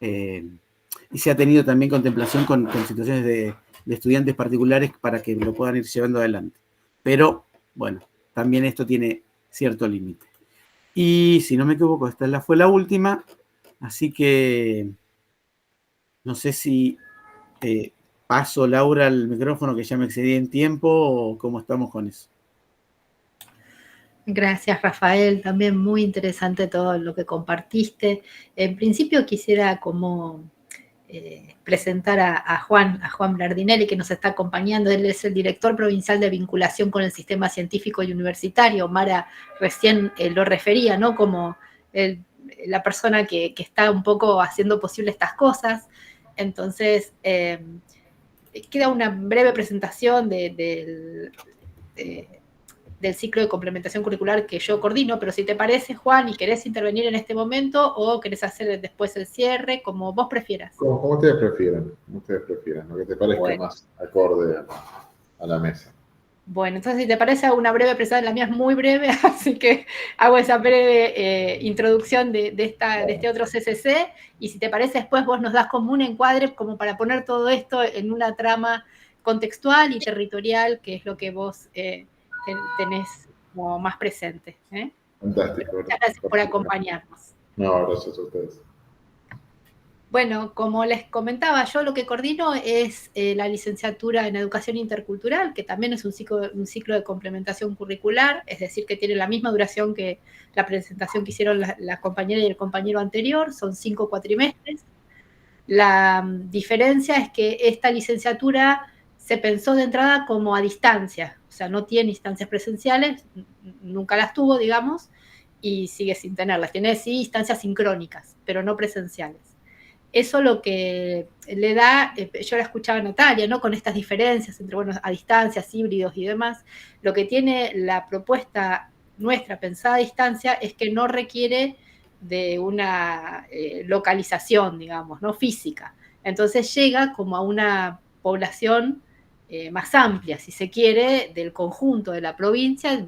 y se ha tenido también contemplación con situaciones de estudiantes particulares para que lo puedan ir llevando adelante. Pero, bueno, también esto tiene cierto límite. Y si no me equivoco, esta fue la última, así que no sé si paso, Laura, el micrófono, que ya me excedí en tiempo, o cómo estamos con eso. Gracias, Rafael. También muy interesante todo lo que compartiste. En principio quisiera como presentar a Juan Blardinelli, que nos está acompañando. Él es el director provincial de vinculación con el sistema científico y universitario. Mara recién lo refería, ¿no? Como la persona que está un poco haciendo posible estas cosas. Entonces, queda una breve presentación del ciclo de complementación curricular que yo coordino, pero si te parece, Juan, y querés intervenir en este momento o querés hacer después el cierre, como vos prefieras. Como ustedes prefieran, lo que te parezca más acorde a la mesa. Bueno, entonces si te parece, hago una breve presentación, la mía es muy breve, así que hago esa breve introducción de este otro CCC, y si te parece después vos nos das como un encuadre como para poner todo esto en una trama contextual y territorial, que es lo que vos tenés como más presente. Fantástico. Muchas gracias por acompañarnos. No, gracias a ustedes. Bueno, como les comentaba, yo lo que coordino es la licenciatura en Educación Intercultural, que también es un ciclo de complementación curricular, es decir, que tiene la misma duración que la presentación que hicieron la compañera y el compañero anterior, son 5 cuatrimestres. La diferencia es que esta licenciatura se pensó de entrada como a distancia, o sea, no tiene instancias presenciales, nunca las tuvo, digamos, y sigue sin tenerlas. Tiene sí instancias sincrónicas, pero no presenciales. Eso lo que le da, yo la escuchaba a Natalia, ¿no? Con estas diferencias entre, bueno, a distancias, híbridos y demás, lo que tiene la propuesta nuestra pensada a distancia es que no requiere de una localización, digamos, ¿no? Física. Entonces llega como a una población más amplia, si se quiere, del conjunto de la provincia,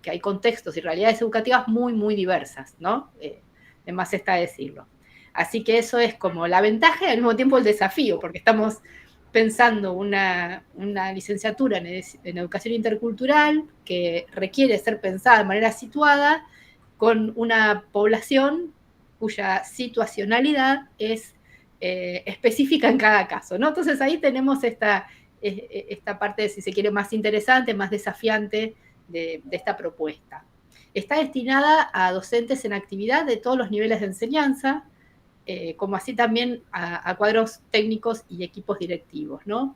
que hay contextos y realidades educativas muy, muy diversas, ¿no? De más está decirlo. Así que eso es como la ventaja y al mismo tiempo el desafío, porque estamos pensando una licenciatura en educación intercultural que requiere ser pensada de manera situada con una población cuya situacionalidad es específica en cada caso, ¿no? Entonces ahí tenemos esta parte, si se quiere, más interesante, más desafiante de esta propuesta. Está destinada a docentes en actividad de todos los niveles de enseñanza, como así también a cuadros técnicos y equipos directivos, ¿no?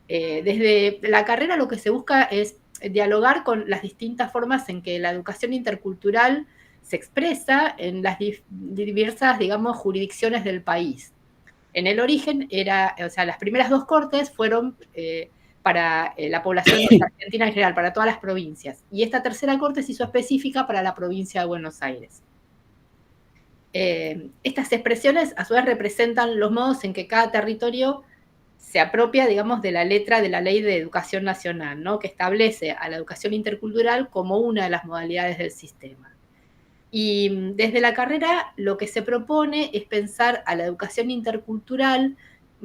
Desde la carrera lo que se busca es dialogar con las distintas formas en que la educación intercultural se expresa en las diversas, digamos, jurisdicciones del país. En el origen las primeras 2 cortes fueron para la población argentina en general, para todas las provincias, y esta tercera corte se hizo específica para la provincia de Buenos Aires. Estas expresiones a su vez representan los modos en que cada territorio se apropia, digamos, de la letra de la Ley de Educación Nacional, ¿no? Que establece a la educación intercultural como una de las modalidades del sistema. Y desde la carrera lo que se propone es pensar a la educación intercultural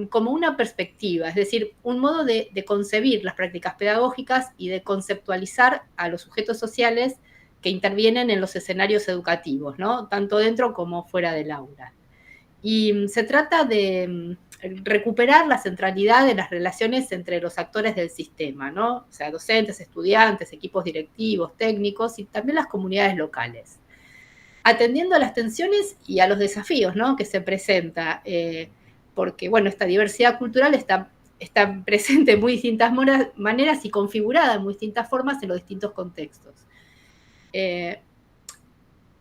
como una perspectiva, es decir, un modo de concebir las prácticas pedagógicas y de conceptualizar a los sujetos sociales que intervienen en los escenarios educativos, ¿no? Tanto dentro como fuera del aula. Y se trata de recuperar la centralidad de las relaciones entre los actores del sistema, ¿no? O sea, docentes, estudiantes, equipos directivos, técnicos y también las comunidades locales. Atendiendo a las tensiones y a los desafíos, ¿no? Que se presenta, porque, bueno, esta diversidad cultural está presente en muy distintas maneras y configurada en muy distintas formas en los distintos contextos.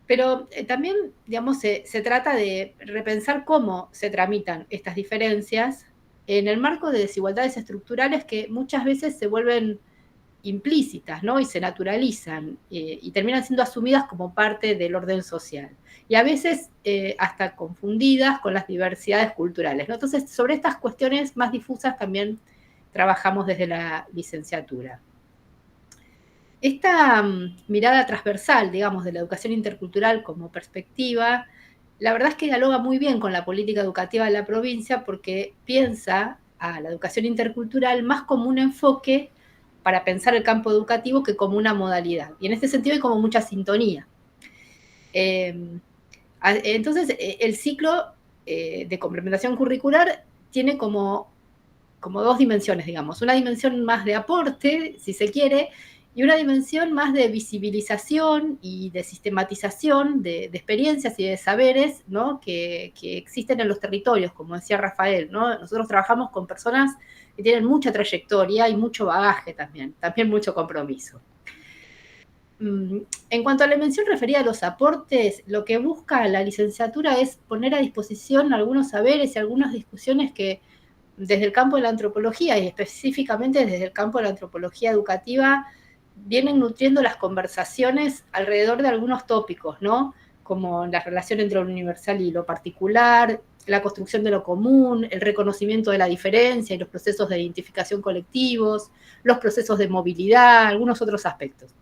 Pero también, digamos, se trata de repensar cómo se tramitan estas diferencias en el marco de desigualdades estructurales que muchas veces se vuelven implícitas, ¿no? Y se naturalizan y terminan siendo asumidas como parte del orden social. Y a veces hasta confundidas con las diversidades culturales, ¿no? Entonces, sobre estas cuestiones más difusas también trabajamos desde la licenciatura. Esta mirada transversal, digamos, de la educación intercultural como perspectiva, la verdad es que dialoga muy bien con la política educativa de la provincia porque piensa a la educación intercultural más como un enfoque para pensar el campo educativo que como una modalidad. Y en este sentido hay como mucha sintonía. Entonces, el ciclo de complementación curricular tiene como dos dimensiones, digamos. Una dimensión más de aporte, si se quiere, y una dimensión más de visibilización y de sistematización de experiencias y de saberes, ¿no? que existen en los territorios, como decía Rafael, ¿no? Nosotros trabajamos con personas que tienen mucha trayectoria y mucho bagaje también mucho compromiso. En cuanto a la mención referida a los aportes, lo que busca la licenciatura es poner a disposición algunos saberes y algunas discusiones que desde el campo de la antropología y específicamente desde el campo de la antropología educativa vienen nutriendo las conversaciones alrededor de algunos tópicos, ¿no? Como la relación entre lo universal y lo particular, la construcción de lo común, el reconocimiento de la diferencia y los procesos de identificación colectivos, los procesos de movilidad, algunos otros aspectos.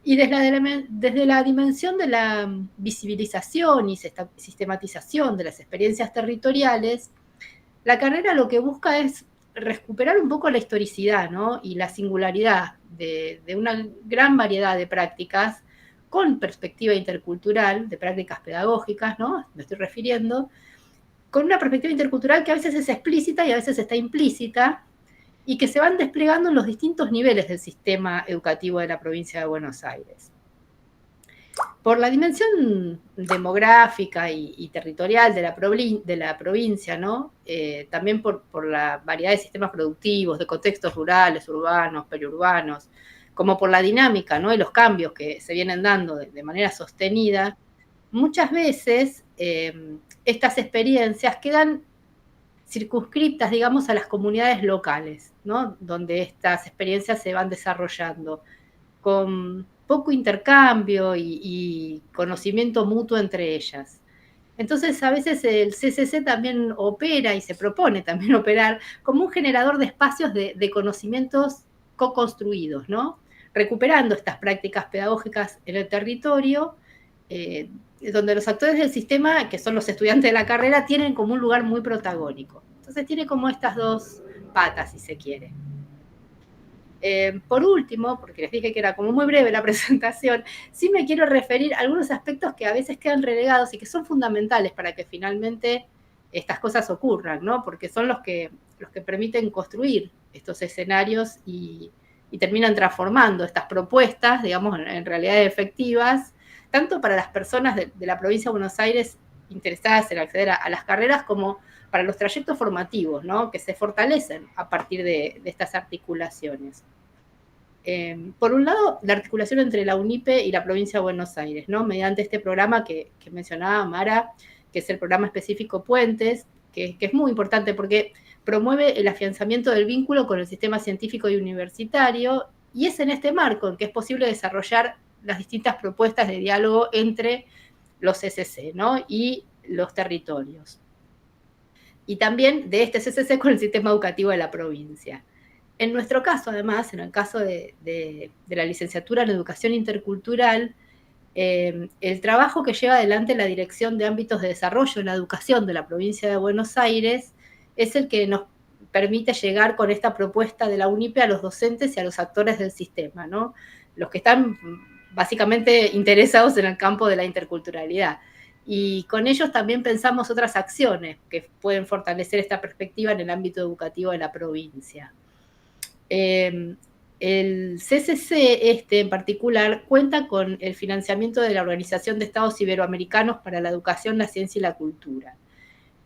Y desde la dimensión de la visibilización y sistematización de las experiencias territoriales, la carrera lo que busca es recuperar un poco la historicidad, ¿no? Y la singularidad de una gran variedad de prácticas con perspectiva intercultural, de prácticas pedagógicas, ¿no? Me estoy refiriendo, con una perspectiva intercultural que a veces es explícita y a veces está implícita, y que se van desplegando en los distintos niveles del sistema educativo de la provincia de Buenos Aires. Por la dimensión demográfica y territorial de la provincia, ¿no? También por la variedad de sistemas productivos, de contextos rurales, urbanos, periurbanos, como por la dinámica, ¿no? Y los cambios que se vienen dando de manera sostenida, muchas veces estas experiencias quedan circunscriptas, digamos, a las comunidades locales, ¿no? Donde estas experiencias se van desarrollando con poco intercambio y conocimiento mutuo entre ellas. Entonces, a veces el CCC también opera y se propone también operar como un generador de espacios de conocimientos co-construidos, ¿no? Recuperando estas prácticas pedagógicas en el territorio, donde los actores del sistema, que son los estudiantes de la carrera, tienen como un lugar muy protagónico. Entonces tiene como estas dos patas, si se quiere. Por último, porque les dije que era como muy breve la presentación, sí me quiero referir a algunos aspectos que a veces quedan relegados y que son fundamentales para que finalmente estas cosas ocurran, ¿no? Porque son los que permiten construir estos escenarios y terminan transformando estas propuestas, digamos, en realidades efectivas, tanto para las personas de la provincia de Buenos Aires interesadas en acceder a las carreras como para los trayectos formativos, ¿no? Que se fortalecen a partir de estas articulaciones. Por un lado, la articulación entre la UNIPE y la provincia de Buenos Aires, ¿no? Mediante este programa que mencionaba Mara, que es el programa específico Puentes, que es muy importante porque promueve el afianzamiento del vínculo con el sistema científico y universitario, y es en este marco en que es posible desarrollar las distintas propuestas de diálogo entre los CCC, ¿no? Y los territorios. Y también de este CCC con el sistema educativo de la provincia. En nuestro caso, además, en el caso de la licenciatura en Educación Intercultural, el trabajo que lleva adelante la Dirección de Ámbitos de Desarrollo en la Educación de la provincia de Buenos Aires es el que nos permite llegar con esta propuesta de la UNIPE a los docentes y a los actores del sistema, ¿no? Los que están básicamente interesados en el campo de la interculturalidad. Y con ellos también pensamos otras acciones que pueden fortalecer esta perspectiva en el ámbito educativo de la provincia. El CCC en particular cuenta con el financiamiento de la Organización de Estados Iberoamericanos para la Educación, la Ciencia y la Cultura.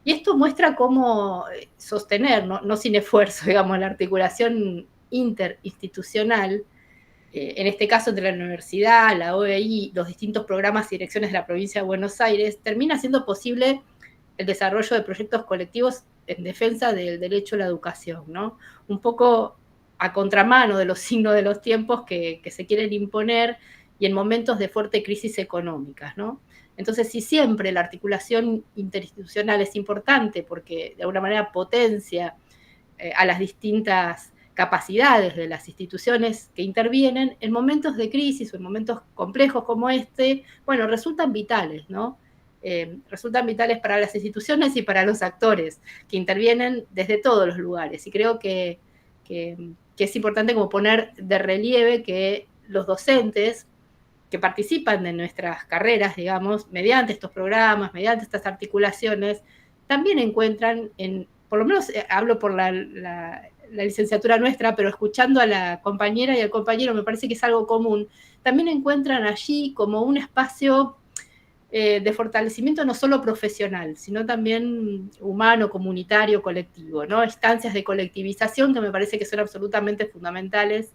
Y esto muestra cómo sostener, no sin esfuerzo, digamos, la articulación interinstitucional en este caso entre la universidad, la OEI, los distintos programas y direcciones de la provincia de Buenos Aires, termina siendo posible el desarrollo de proyectos colectivos en defensa del derecho a la educación, ¿no? Un poco a contramano de los signos de los tiempos que se quieren imponer y en momentos de fuerte crisis económicas, ¿no? Entonces, si siempre la articulación interinstitucional es importante porque de alguna manera potencia a las distintas capacidades de las instituciones que intervienen, en momentos de crisis o en momentos complejos como este, bueno, resultan vitales, ¿no? Resultan vitales para las instituciones y para los actores que intervienen desde todos los lugares. Y creo que es importante como poner de relieve que los docentes que participan de nuestras carreras, digamos, mediante estos programas, mediante estas articulaciones, también encuentran, por lo menos hablo por la licenciatura nuestra, pero escuchando a la compañera y al compañero me parece que es algo común, también encuentran allí como un espacio de fortalecimiento no solo profesional, sino también humano, comunitario, colectivo, ¿no? Instancias de colectivización que me parece que son absolutamente fundamentales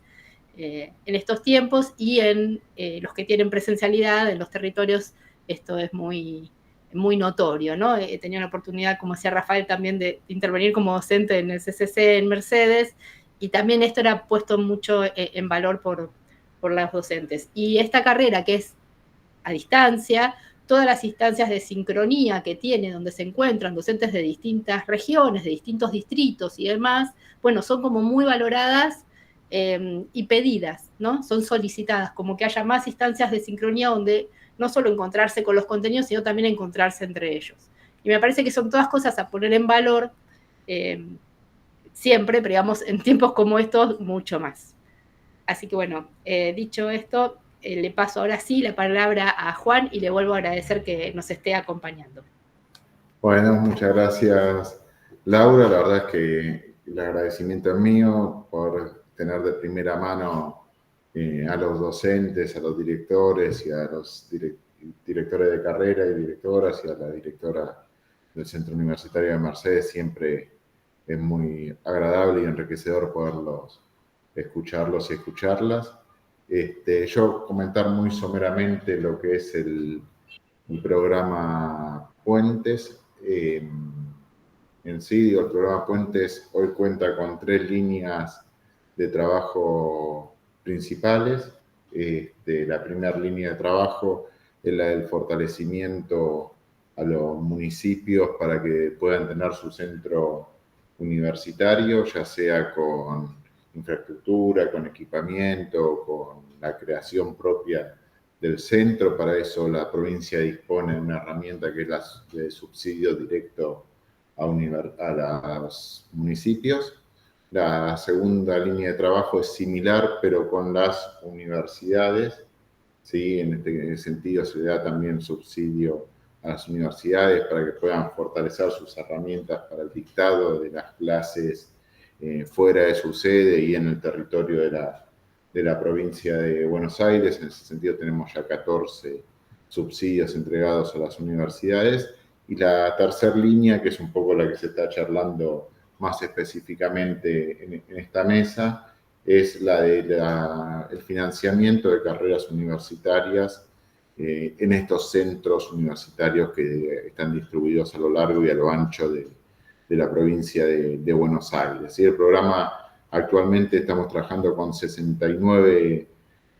en estos tiempos y en los que tienen presencialidad en los territorios esto es muy, muy notorio, ¿no? He tenido la oportunidad, como decía Rafael, también de intervenir como docente en el CCC en Mercedes y también esto era puesto mucho en valor por los docentes. Y esta carrera que es a distancia, todas las instancias de sincronía que tiene, donde se encuentran docentes de distintas regiones, de distintos distritos y demás, bueno, son como muy valoradas y pedidas, ¿no? Son solicitadas, como que haya más instancias de sincronía donde no solo encontrarse con los contenidos, sino también encontrarse entre ellos. Y me parece que son todas cosas a poner en valor siempre, pero digamos, en tiempos como estos, mucho más. Así que bueno, dicho esto, le paso ahora sí la palabra a Juan y le vuelvo a agradecer que nos esté acompañando. Bueno, muchas gracias, Laura. La verdad es que el agradecimiento es mío por tener de primera mano a los docentes, a los directores y a los directores de carrera y directoras y a la directora del Centro Universitario de Mercedes. Siempre es muy agradable y enriquecedor poderlos escucharlos y escucharlas. Yo comentar muy someramente lo que es el programa Puentes. En sí, el programa Puentes hoy cuenta con 3 líneas de trabajo principales. La primera línea de trabajo es la del fortalecimiento a los municipios para que puedan tener su centro universitario, ya sea con infraestructura, con equipamiento, con la creación propia del centro. Para eso la provincia dispone de una herramienta que es la de subsidio directo a los municipios. La segunda línea de trabajo es similar, pero con las universidades. ¿Sí? En este sentido se da también subsidio a las universidades para que puedan fortalecer sus herramientas para el dictado de las clases fuera de su sede y en el territorio de la provincia de Buenos Aires. En ese sentido tenemos ya 14 subsidios entregados a las universidades. Y la tercera línea, que es un poco la que se está charlando más específicamente en esta mesa, es la del financiamiento de carreras universitarias en estos centros universitarios que están distribuidos a lo largo y a lo ancho de la provincia de Buenos Aires. Y el programa actualmente estamos trabajando con 69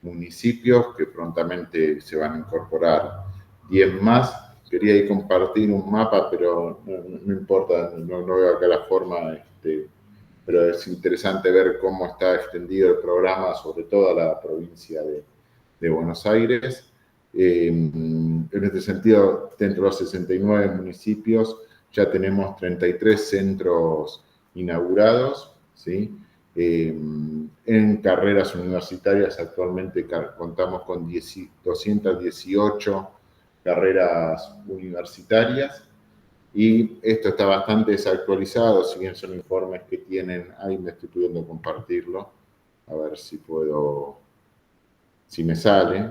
municipios que prontamente se van a incorporar 10 más. Quería ahí compartir un mapa, pero no importa, no veo acá la forma, pero es interesante ver cómo está extendido el programa sobre toda la provincia de Buenos Aires. En este sentido, dentro de los 69 municipios ya tenemos 33 centros inaugurados, ¿sí? En carreras universitarias actualmente contamos con 218 carreras universitarias. Y esto está bastante desactualizado, si bien son informes que tienen, ahí me estoy pudiendo compartirlo, a ver si puedo, si me sale.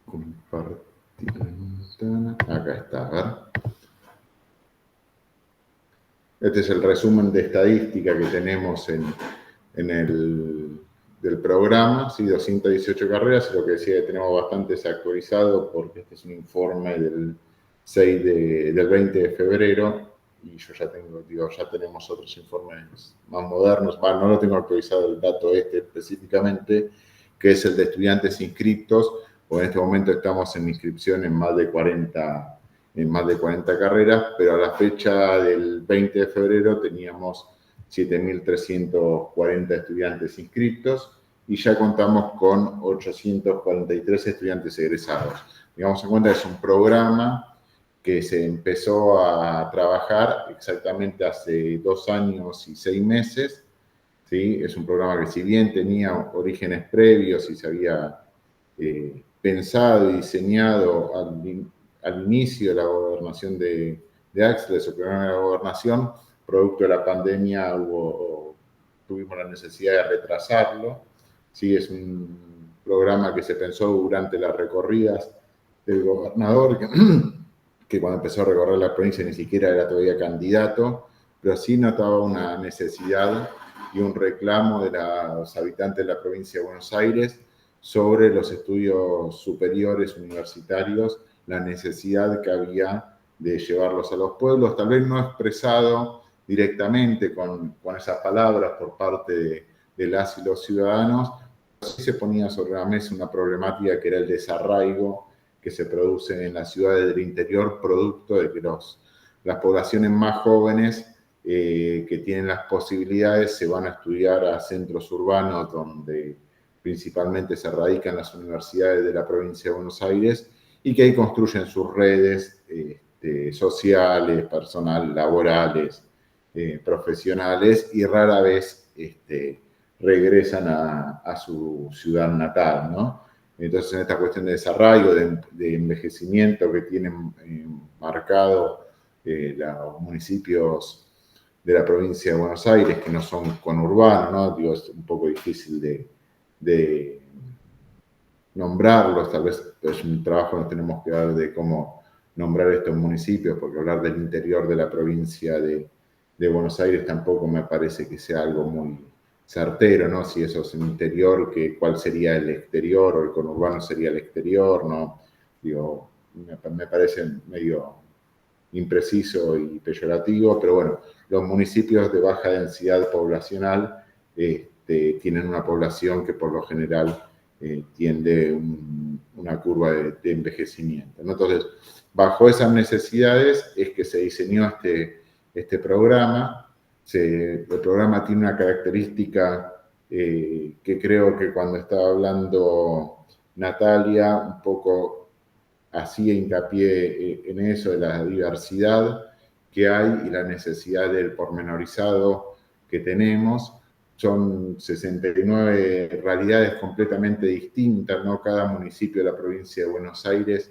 Compartir la ventana, acá está, a ver. Este es el resumen de estadística que tenemos del programa, ¿sí? 218 carreras, y lo que decía que tenemos bastante desactualizado porque este es un informe del 20 de febrero, y yo ya ya tenemos otros informes más modernos. No lo tengo actualizado el dato específicamente, que es el de estudiantes inscriptos, porque en este momento estamos en inscripción en más de 40 carreras, pero a la fecha del 20 de febrero teníamos 7.340 estudiantes inscriptos y ya contamos con 843 estudiantes egresados. Digamos en cuenta que es un programa que se empezó a trabajar exactamente hace 2 años y 6 meses, ¿sí? Es un programa que, si bien tenía orígenes previos y se había pensado y diseñado al inicio de la gobernación de Axel, de su programa de gobernación, producto de la pandemia tuvimos la necesidad de retrasarlo. Sí, es un programa que se pensó durante las recorridas del gobernador, que cuando empezó a recorrer la provincia ni siquiera era todavía candidato, pero sí notaba una necesidad y un reclamo de los habitantes de la provincia de Buenos Aires sobre los estudios superiores universitarios, la necesidad que había de llevarlos a los pueblos, tal vez no expresado directamente con esas palabras por parte de las y los ciudadanos, pero sí se ponía sobre la mesa una problemática que era el desarraigo que se produce en las ciudades del interior, producto de que las poblaciones más jóvenes que tienen las posibilidades se van a estudiar a centros urbanos donde principalmente se radican las universidades de la provincia de Buenos Aires y que ahí construyen sus redes sociales, personales, laborales, profesionales, y rara vez regresan a su ciudad natal, ¿no? Entonces, en esta cuestión de desarraigo, de envejecimiento que tienen marcado los municipios de la provincia de Buenos Aires, que no son conurbanos, ¿no? Digo, es un poco difícil de nombrarlos, tal vez es un trabajo que nos tenemos que dar de cómo nombrar estos municipios, porque hablar del interior de la provincia de Buenos Aires tampoco me parece que sea algo muy certero, ¿no? Si eso es el interior, ¿cuál sería el exterior? O el conurbano sería el exterior, ¿no? Digo, me parece medio impreciso y peyorativo, pero bueno, los municipios de baja densidad poblacional tienen una población que por lo general tiende una curva de envejecimiento, ¿no? Entonces, bajo esas necesidades es que se diseñó este programa. El programa tiene una característica que creo que cuando estaba hablando Natalia, un poco hacía hincapié en eso, de la diversidad que hay y la necesidad del pormenorizado que tenemos. Son 69 realidades completamente distintas, ¿no? Cada municipio de la provincia de Buenos Aires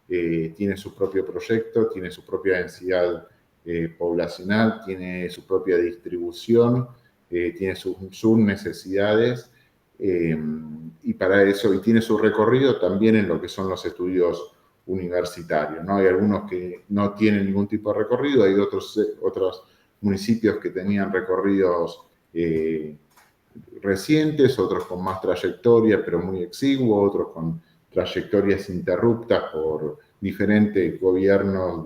tiene su propio proyecto, tiene su propia densidad poblacional, tiene su propia distribución, tiene sus necesidades, y para eso, y tiene su recorrido también en lo que son los estudios universitarios, ¿no? Hay algunos que no tienen ningún tipo de recorrido, hay otros municipios que tenían recorridos recientes, otros con más trayectoria, pero muy exiguo, otros con trayectorias interruptas por diferentes gobiernos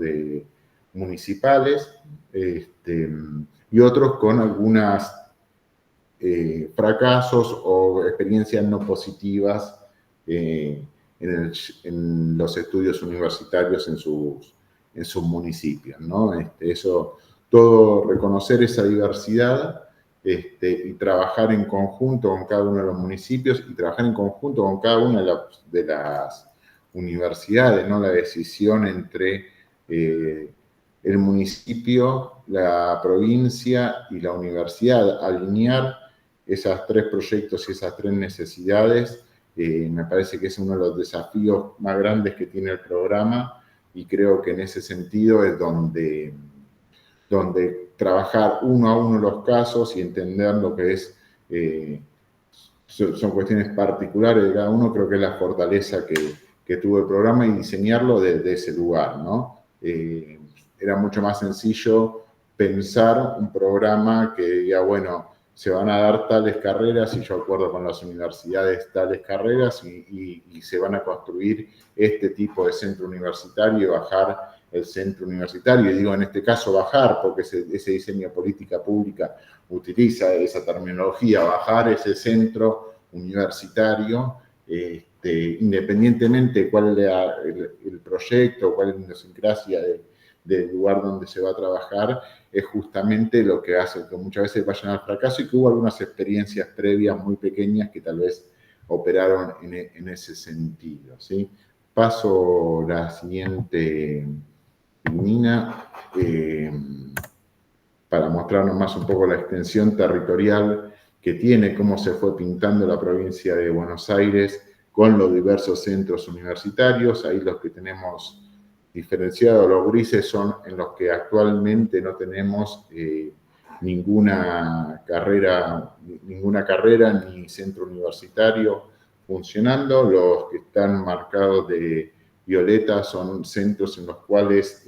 municipales, y otros con algunos fracasos o experiencias no positivas en los estudios universitarios en sus municipios, ¿no? Eso, todo, reconocer esa diversidad y trabajar en conjunto con cada uno de los municipios y trabajar en conjunto con cada una de las universidades, ¿no? La decisión entre el municipio, la provincia y la universidad, alinear esos 3 proyectos y esas 3 necesidades, me parece que es uno de los desafíos más grandes que tiene el programa, y creo que en ese sentido es donde trabajar uno a uno los casos y entender lo que son cuestiones particulares de cada uno, creo que es la fortaleza que tuvo el programa, y diseñarlo desde ese lugar, ¿no? Era mucho más sencillo pensar un programa que diga, bueno, se van a dar tales carreras y yo acuerdo con las universidades tales carreras y se van a construir este tipo de centro universitario y bajar el centro universitario. Y digo, en este caso bajar, porque ese diseño de política pública utiliza esa terminología, bajar ese centro universitario, independientemente de cuál sea el proyecto, cuál es la idiosincrasia del lugar donde se va a trabajar, es justamente lo que hace que muchas veces vayan al fracaso y que hubo algunas experiencias previas muy pequeñas que tal vez operaron en ese sentido, ¿sí? Paso la siguiente Nina, para mostrarnos más un poco la extensión territorial que tiene, cómo se fue pintando la provincia de Buenos Aires con los diversos centros universitarios. Ahí los que tenemos diferenciados, los grises, son en los que actualmente no tenemos ninguna carrera ni centro universitario funcionando. Los que están marcados de violeta son centros en los cuales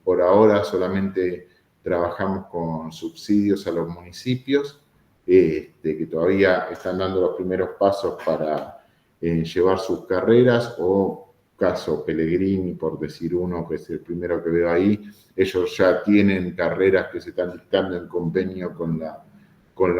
por ahora solamente trabajamos con subsidios a los municipios, que todavía están dando los primeros pasos para llevar sus carreras, o caso Pellegrini, por decir uno, que es el primero que veo ahí. Ellos ya tienen carreras que se están dictando en convenio con la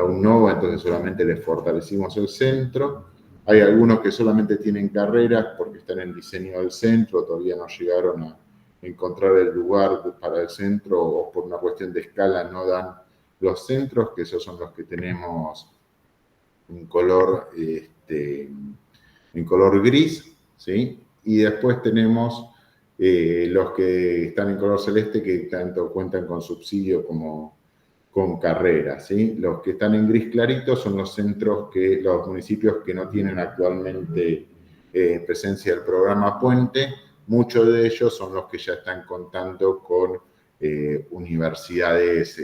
UNOVA, entonces solamente les fortalecimos el centro. Hay algunos que solamente tienen carreras porque están en diseño del centro, todavía no llegaron a encontrar el lugar para el centro, o por una cuestión de escala no dan los centros, que esos son los que tenemos en color gris, ¿sí? Y después tenemos los que están en color celeste, que tanto cuentan con subsidio como con carreras, ¿sí? Los que están en gris clarito son los los municipios que no tienen actualmente presencia del programa Puente. Muchos de ellos son los que ya están contando con universidades,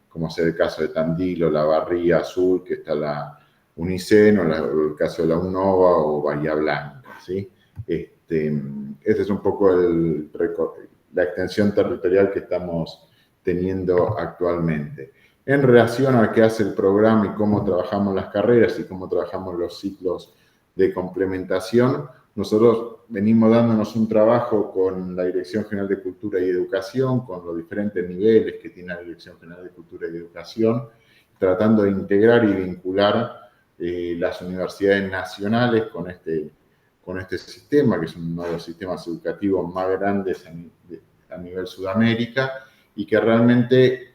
como es el caso de Tandil o La Barría Azul, que está la Unicen, o el caso de la UNOVA o Bahía Blanca, ¿sí? Este es un poco la extensión territorial que estamos teniendo actualmente. En relación a qué hace el programa y cómo trabajamos las carreras y cómo trabajamos los ciclos de complementación, nosotros venimos dándonos un trabajo con la Dirección General de Cultura y Educación, con los diferentes niveles que tiene la Dirección General de Cultura y Educación, tratando de integrar y vincular las universidades nacionales con este sistema, que es uno de los sistemas educativos más grandes a nivel Sudamérica, y que realmente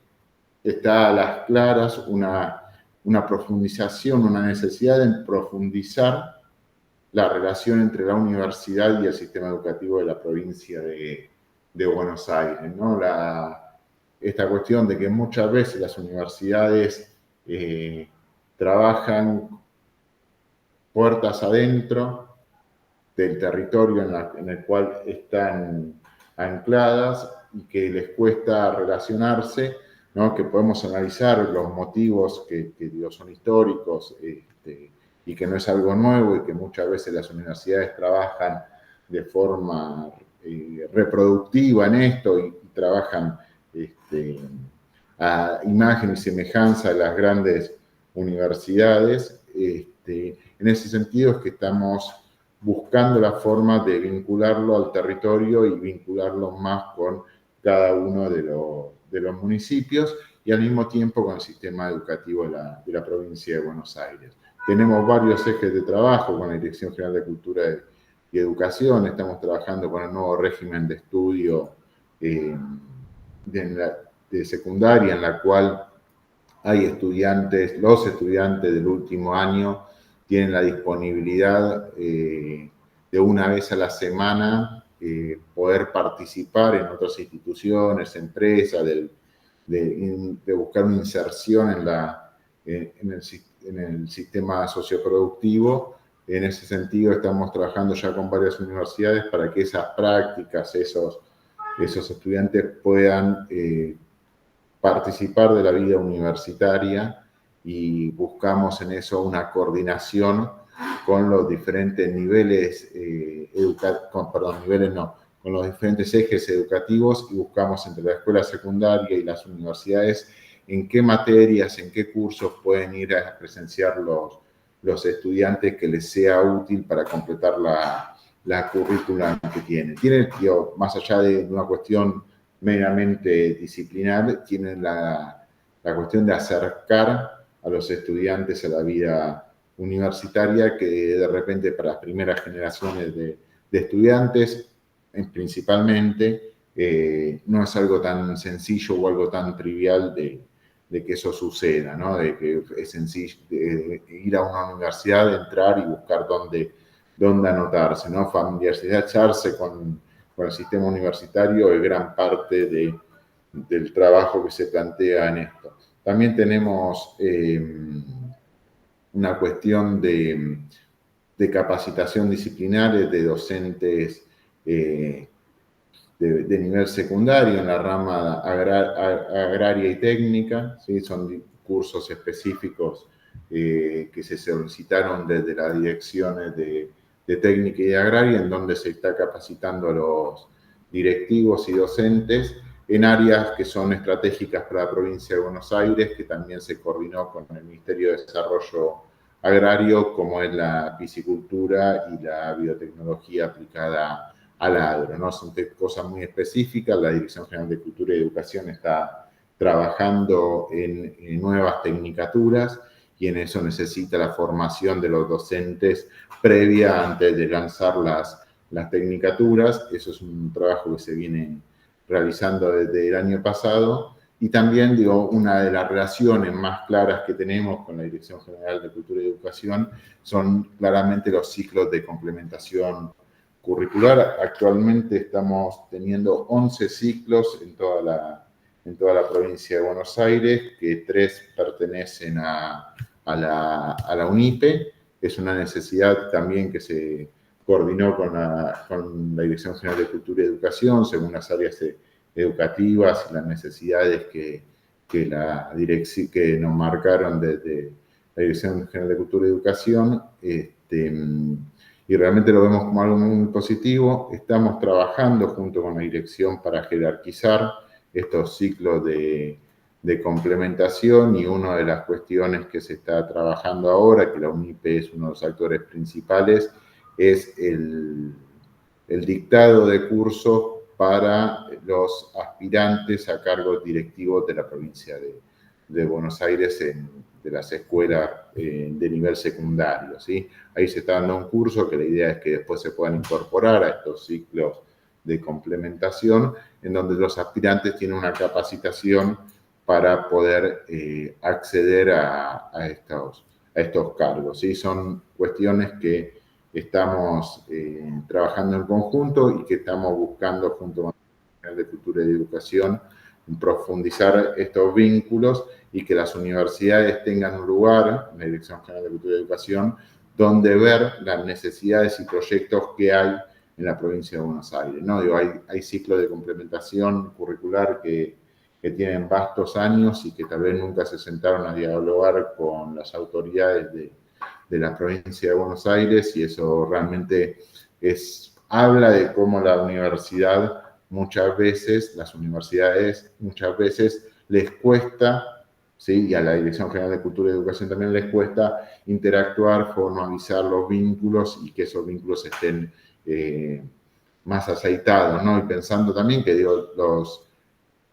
está a las claras una profundización, una necesidad de profundizar la relación entre la universidad y el sistema educativo de la provincia de Buenos Aires, ¿no? Esta cuestión de que muchas veces las universidades trabajan puertas adentro del territorio en el cual están ancladas y que les cuesta relacionarse, ¿no? Que podemos analizar los motivos que son históricos, y que no es algo nuevo, y que muchas veces las universidades trabajan de forma reproductiva en esto y trabajan a imagen y semejanza de las grandes universidades. En ese sentido es que estamos buscando la forma de vincularlo al territorio y vincularlo más con cada uno de los municipios, y al mismo tiempo con el sistema educativo de la provincia de Buenos Aires. Tenemos varios ejes de trabajo con la Dirección General de Cultura y Educación. Estamos trabajando con el nuevo régimen de estudio de secundaria, en la cual hay los estudiantes del último año tienen la disponibilidad de una vez a la semana poder participar en otras instituciones, empresas, de buscar una inserción en el sistema socioproductivo. En ese sentido estamos trabajando ya con varias universidades para que esas prácticas, esos estudiantes puedan participar de la vida universitaria, y buscamos en eso una coordinación con los diferentes niveles los diferentes ejes educativos y buscamos entre la escuela secundaria y las universidades en qué materias, en qué cursos pueden ir a presenciar los estudiantes que les sea útil para completar la currícula que tienen. Tienen, más allá de una cuestión meramente disciplinar, tienen la cuestión de acercar a los estudiantes a la vida universitaria, que de repente para las primeras generaciones de estudiantes, principalmente, no es algo tan sencillo o algo tan trivial de que eso suceda, ¿no? De que es sencillo ir a una universidad, entrar y buscar dónde anotarse, ¿no? Familiarizarse con el sistema universitario es gran parte del trabajo que se plantea en esto. También tenemos una cuestión de capacitación disciplinaria de docentes de nivel secundario en la rama agraria y técnica, ¿sí? Son cursos específicos que se solicitaron desde las direcciones de técnica y de agraria, en donde se está capacitando a los directivos y docentes en áreas que son estratégicas para la provincia de Buenos Aires, que también se coordinó con el Ministerio de Desarrollo Agrario, como es la piscicultura y la biotecnología aplicada al agro, ¿no? Son cosas muy específicas. La Dirección General de Cultura y Educación está trabajando en nuevas tecnicaturas y en eso necesita la formación de los docentes previa antes de lanzar las tecnicaturas. Eso es un trabajo que se viene realizando desde el año pasado. Y también, digo, una de las relaciones más claras que tenemos con la Dirección General de Cultura y Educación son claramente los ciclos de complementación curricular. Actualmente estamos teniendo 11 ciclos en toda la provincia de Buenos Aires, que 3 pertenecen a la UNIPE. Es una necesidad también que se coordinó con la Dirección General de Cultura y Educación, según las áreas educativas y las necesidades que nos marcaron desde la Dirección General de Cultura y Educación, y realmente lo vemos como algo muy positivo. Estamos trabajando junto con la dirección para jerarquizar estos ciclos de complementación, y una de las cuestiones que se está trabajando ahora, que la UNIPE es uno de los actores principales, es el dictado de cursos para los aspirantes a cargos directivos de la provincia de Buenos Aires, de las escuelas de nivel secundario, ¿sí? Ahí se está dando un curso que la idea es que después se puedan incorporar a estos ciclos de complementación, en donde los aspirantes tienen una capacitación para poder acceder a estos cargos, ¿sí? Son cuestiones que estamos trabajando en conjunto y que estamos buscando junto con la General de Cultura y Educación profundizar estos vínculos y que las universidades tengan un lugar en la Dirección General de Cultura y Educación donde ver las necesidades y proyectos que hay en la provincia de Buenos Aires, ¿no? Digo, hay ciclos de complementación curricular que tienen vastos años y que tal vez nunca se sentaron a dialogar con las autoridades de la provincia de Buenos Aires, y eso realmente habla de cómo las universidades muchas veces les cuesta, ¿sí? Y a la Dirección General de Cultura y Educación también les cuesta interactuar, formalizar los vínculos y que esos vínculos estén más aceitados, ¿no? Y pensando también que los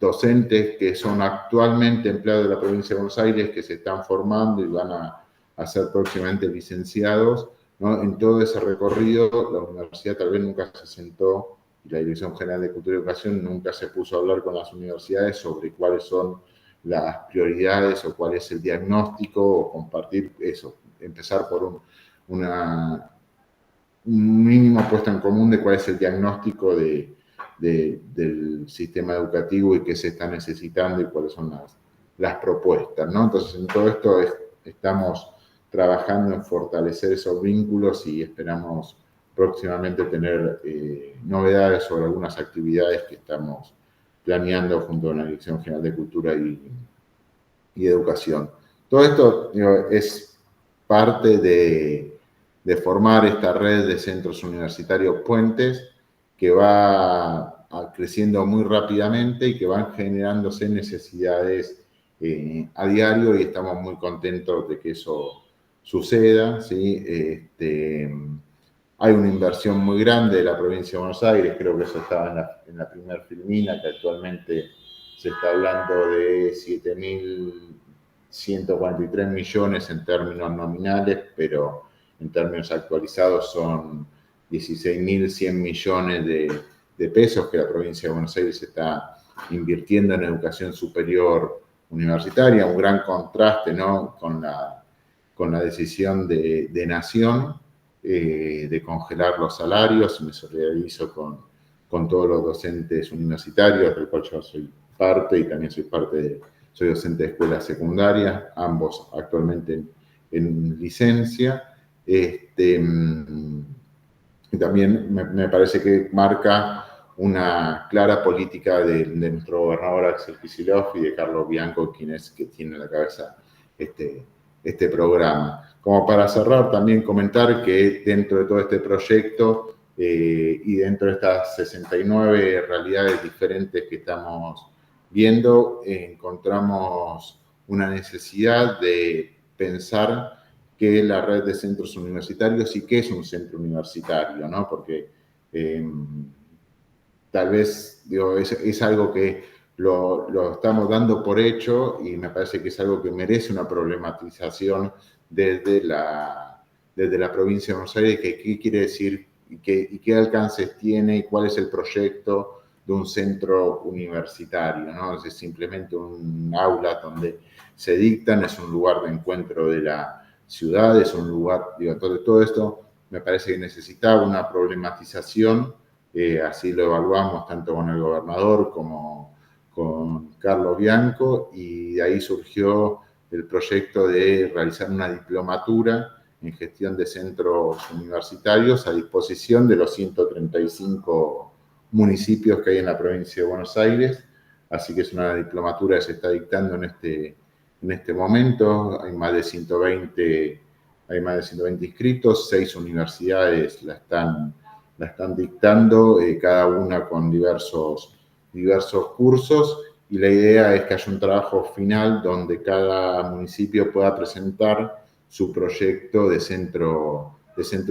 docentes que son actualmente empleados de la provincia de Buenos Aires, que se están formando y van a ser próximamente licenciados, ¿no? En todo ese recorrido, la universidad tal vez nunca se sentó, y la Dirección General de Cultura y Educación nunca se puso a hablar con las universidades sobre cuáles son las prioridades o cuál es el diagnóstico, o compartir eso, empezar por un mínimo puesto en común de cuál es el diagnóstico del sistema educativo y qué se está necesitando y cuáles son las propuestas, ¿no? Entonces, en todo esto estamos trabajando en fortalecer esos vínculos y esperamos próximamente tener novedades sobre algunas actividades que estamos planeando junto con la Dirección General de Cultura y Educación. Todo esto, digo, es parte de formar esta red de centros universitarios puentes que va creciendo muy rápidamente y que van generándose necesidades a diario, y estamos muy contentos de que eso suceda, ¿sí? Hay una inversión muy grande de la provincia de Buenos Aires, creo que eso estaba en la primera filmina, que actualmente se está hablando de 7.143 millones en términos nominales, pero en términos actualizados son 16.100 millones de pesos que la provincia de Buenos Aires está invirtiendo en educación superior universitaria, un gran contraste, ¿no?, con la decisión de Nación de congelar los salarios. Me solidarizo con todos los docentes universitarios, del cual yo soy parte, y también soy docente de escuelas secundarias, ambos actualmente en licencia. Y también me parece que marca una clara política de nuestro gobernador Axel Kicillof y de Carlos Bianco, que tiene a la cabeza este programa. Como para cerrar, también comentar que dentro de todo este proyecto y dentro de estas 69 realidades diferentes que estamos viendo, encontramos una necesidad de pensar qué es la red de centros universitarios y qué es un centro universitario, ¿no? Porque tal vez, digo, es algo que lo estamos dando por hecho, y me parece que es algo que merece una problematización desde la provincia de Buenos Aires, que qué quiere decir y qué alcances tiene y cuál es el proyecto de un centro universitario, ¿no? Es simplemente un aula donde se dictan, es un lugar de encuentro de la ciudad, es un lugar, digo, todo esto me parece que necesitaba una problematización. Así lo evaluamos tanto con el gobernador como con Carlos Bianco, y de ahí surgió el proyecto de realizar una diplomatura en gestión de centros universitarios a disposición de los 135 municipios que hay en la provincia de Buenos Aires. Así que es una diplomatura que se está dictando en este momento. Hay más de 120 inscritos, 6 universidades la están dictando, cada una con diversos cursos, y la idea es que haya un trabajo final donde cada municipio pueda presentar su proyecto de centro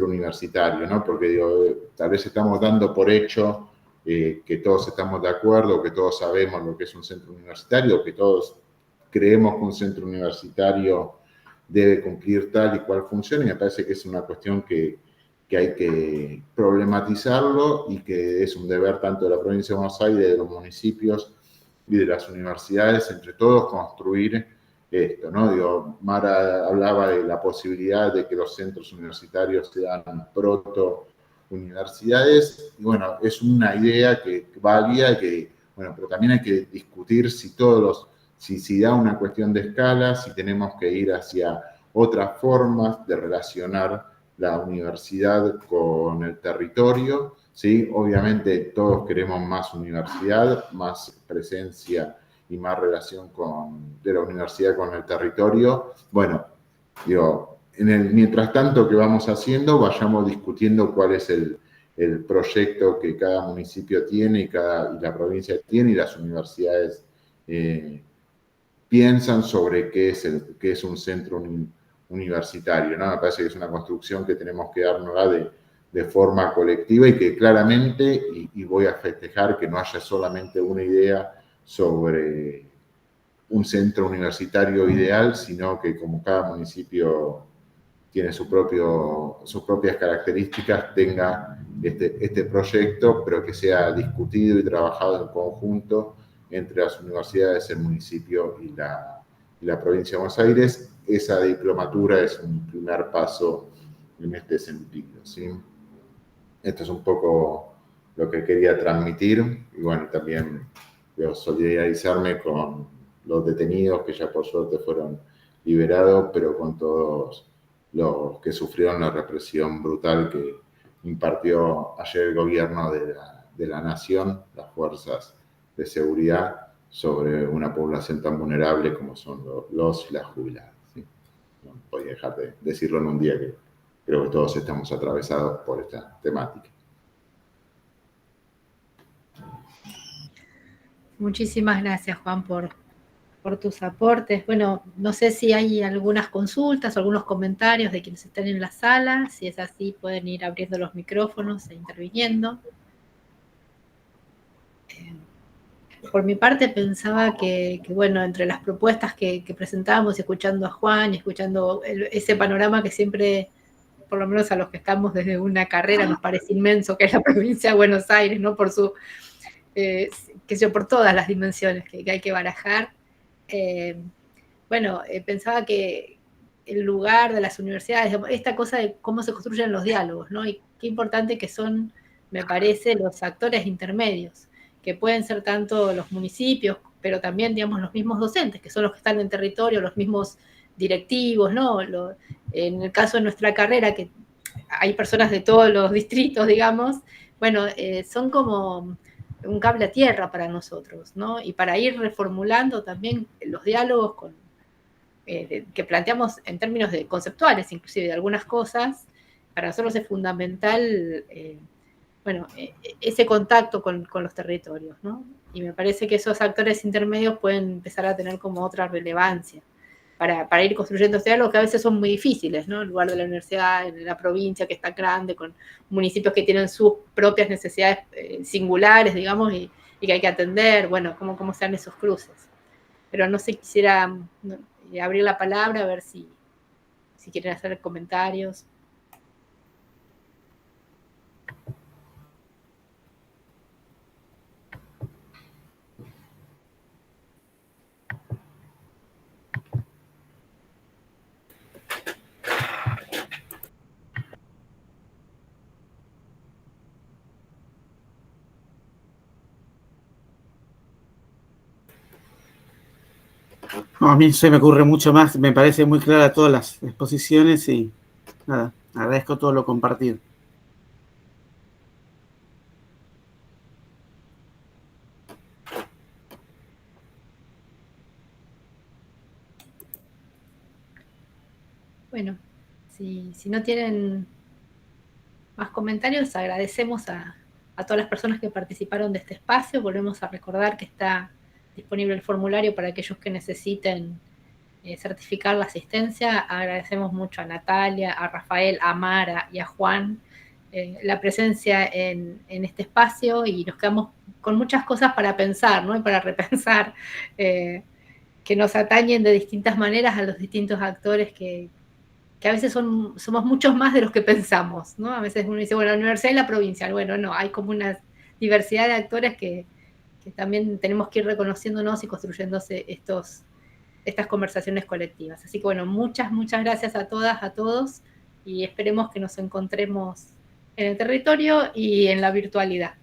universitario, ¿no? Porque digo, tal vez estamos dando por hecho que todos estamos de acuerdo, que todos sabemos lo que es un centro universitario, que todos creemos que un centro universitario debe cumplir tal y cual función, y me parece que es una cuestión que hay que problematizarlo, y que es un deber tanto de la provincia de Buenos Aires, de los municipios y de las universidades, entre todos construir esto, ¿no? Digo, Mara hablaba de la posibilidad de que los centros universitarios sean proto-universidades, y bueno, es una idea que valía, bueno, pero también hay que discutir si da una cuestión de escala, si tenemos que ir hacia otras formas de relacionar la universidad con el territorio, ¿sí? Obviamente todos queremos más universidad, más presencia y más relación de la universidad con el territorio. Bueno, digo, mientras tanto que vamos haciendo, vayamos discutiendo cuál es el proyecto que cada municipio tiene y la provincia tiene, y las universidades piensan sobre qué es un centro universitario, ¿no? Me parece que es una construcción que tenemos que darnos de forma colectiva, y que claramente, y voy a festejar que no haya solamente una idea sobre un centro universitario ideal, sino que como cada municipio tiene sus propias características, tenga este proyecto, pero que sea discutido y trabajado en conjunto entre las universidades, el municipio y la provincia de Buenos Aires. Esa diplomatura es un primer paso en este sentido, ¿sí? Esto es un poco lo que quería transmitir, y bueno, también solidarizarme con los detenidos que ya por suerte fueron liberados, pero con todos los que sufrieron la represión brutal que impartió ayer el gobierno de la nación, las fuerzas de seguridad, sobre una población tan vulnerable como son los y las jubiladas, ¿sí? No podía dejar de decirlo en un día que creo que todos estamos atravesados por esta temática. Muchísimas gracias, Juan, por tus aportes. Bueno, no sé si hay algunas consultas o algunos comentarios de quienes están en la sala. Si es así, pueden ir abriendo los micrófonos e interviniendo. Por mi parte, pensaba que bueno, entre las propuestas que presentábamos, escuchando a Juan y escuchando ese panorama que siempre, por lo menos a los que estamos desde una carrera, nos parece inmenso, que es la provincia de Buenos Aires, ¿no? Por su, por todas las dimensiones que hay que barajar. Pensaba que el lugar de las universidades, esta cosa de cómo se construyen los diálogos, ¿no? Y qué importante que son, me parece, los actores intermedios, que pueden ser tanto los municipios, pero también, digamos, los mismos docentes, que son los que están en territorio, los mismos directivos, ¿no? En el caso de nuestra carrera, que hay personas de todos los distritos, digamos, bueno, son como un cable a tierra para nosotros, ¿no? Y para ir reformulando también los diálogos que planteamos en términos conceptuales, inclusive de algunas cosas, para nosotros es fundamental, ese contacto con los territorios, ¿no? Y me parece que esos actores intermedios pueden empezar a tener como otra relevancia para ir construyendo diálogos que a veces son muy difíciles, ¿no? En lugar de la universidad, en la provincia que está grande, con municipios que tienen sus propias necesidades singulares, digamos, y que hay que atender, bueno, cómo se dan esos cruces. Pero no sé, quisiera abrir la palabra, a ver si quieren hacer comentarios. No, a mí se me ocurre mucho más, me parece muy clara todas las exposiciones y nada, agradezco todo lo compartido. Bueno, si no tienen más comentarios, agradecemos a todas las personas que participaron de este espacio. Volvemos a recordar que está disponible el formulario para aquellos que necesiten certificar la asistencia. Agradecemos mucho a Natalia, a Rafael, a Mara y a Juan la presencia en este espacio, y nos quedamos con muchas cosas para pensar, ¿no? Y para repensar, que nos atañen de distintas maneras a los distintos actores que a veces somos muchos más de los que pensamos, ¿no? A veces uno dice, bueno, la universidad y la provincia. Bueno, no, hay como una diversidad de actores que también tenemos que ir reconociéndonos y construyéndose estas conversaciones colectivas. Así que bueno, muchas gracias a todas, a todos, y esperemos que nos encontremos en el territorio y en la virtualidad.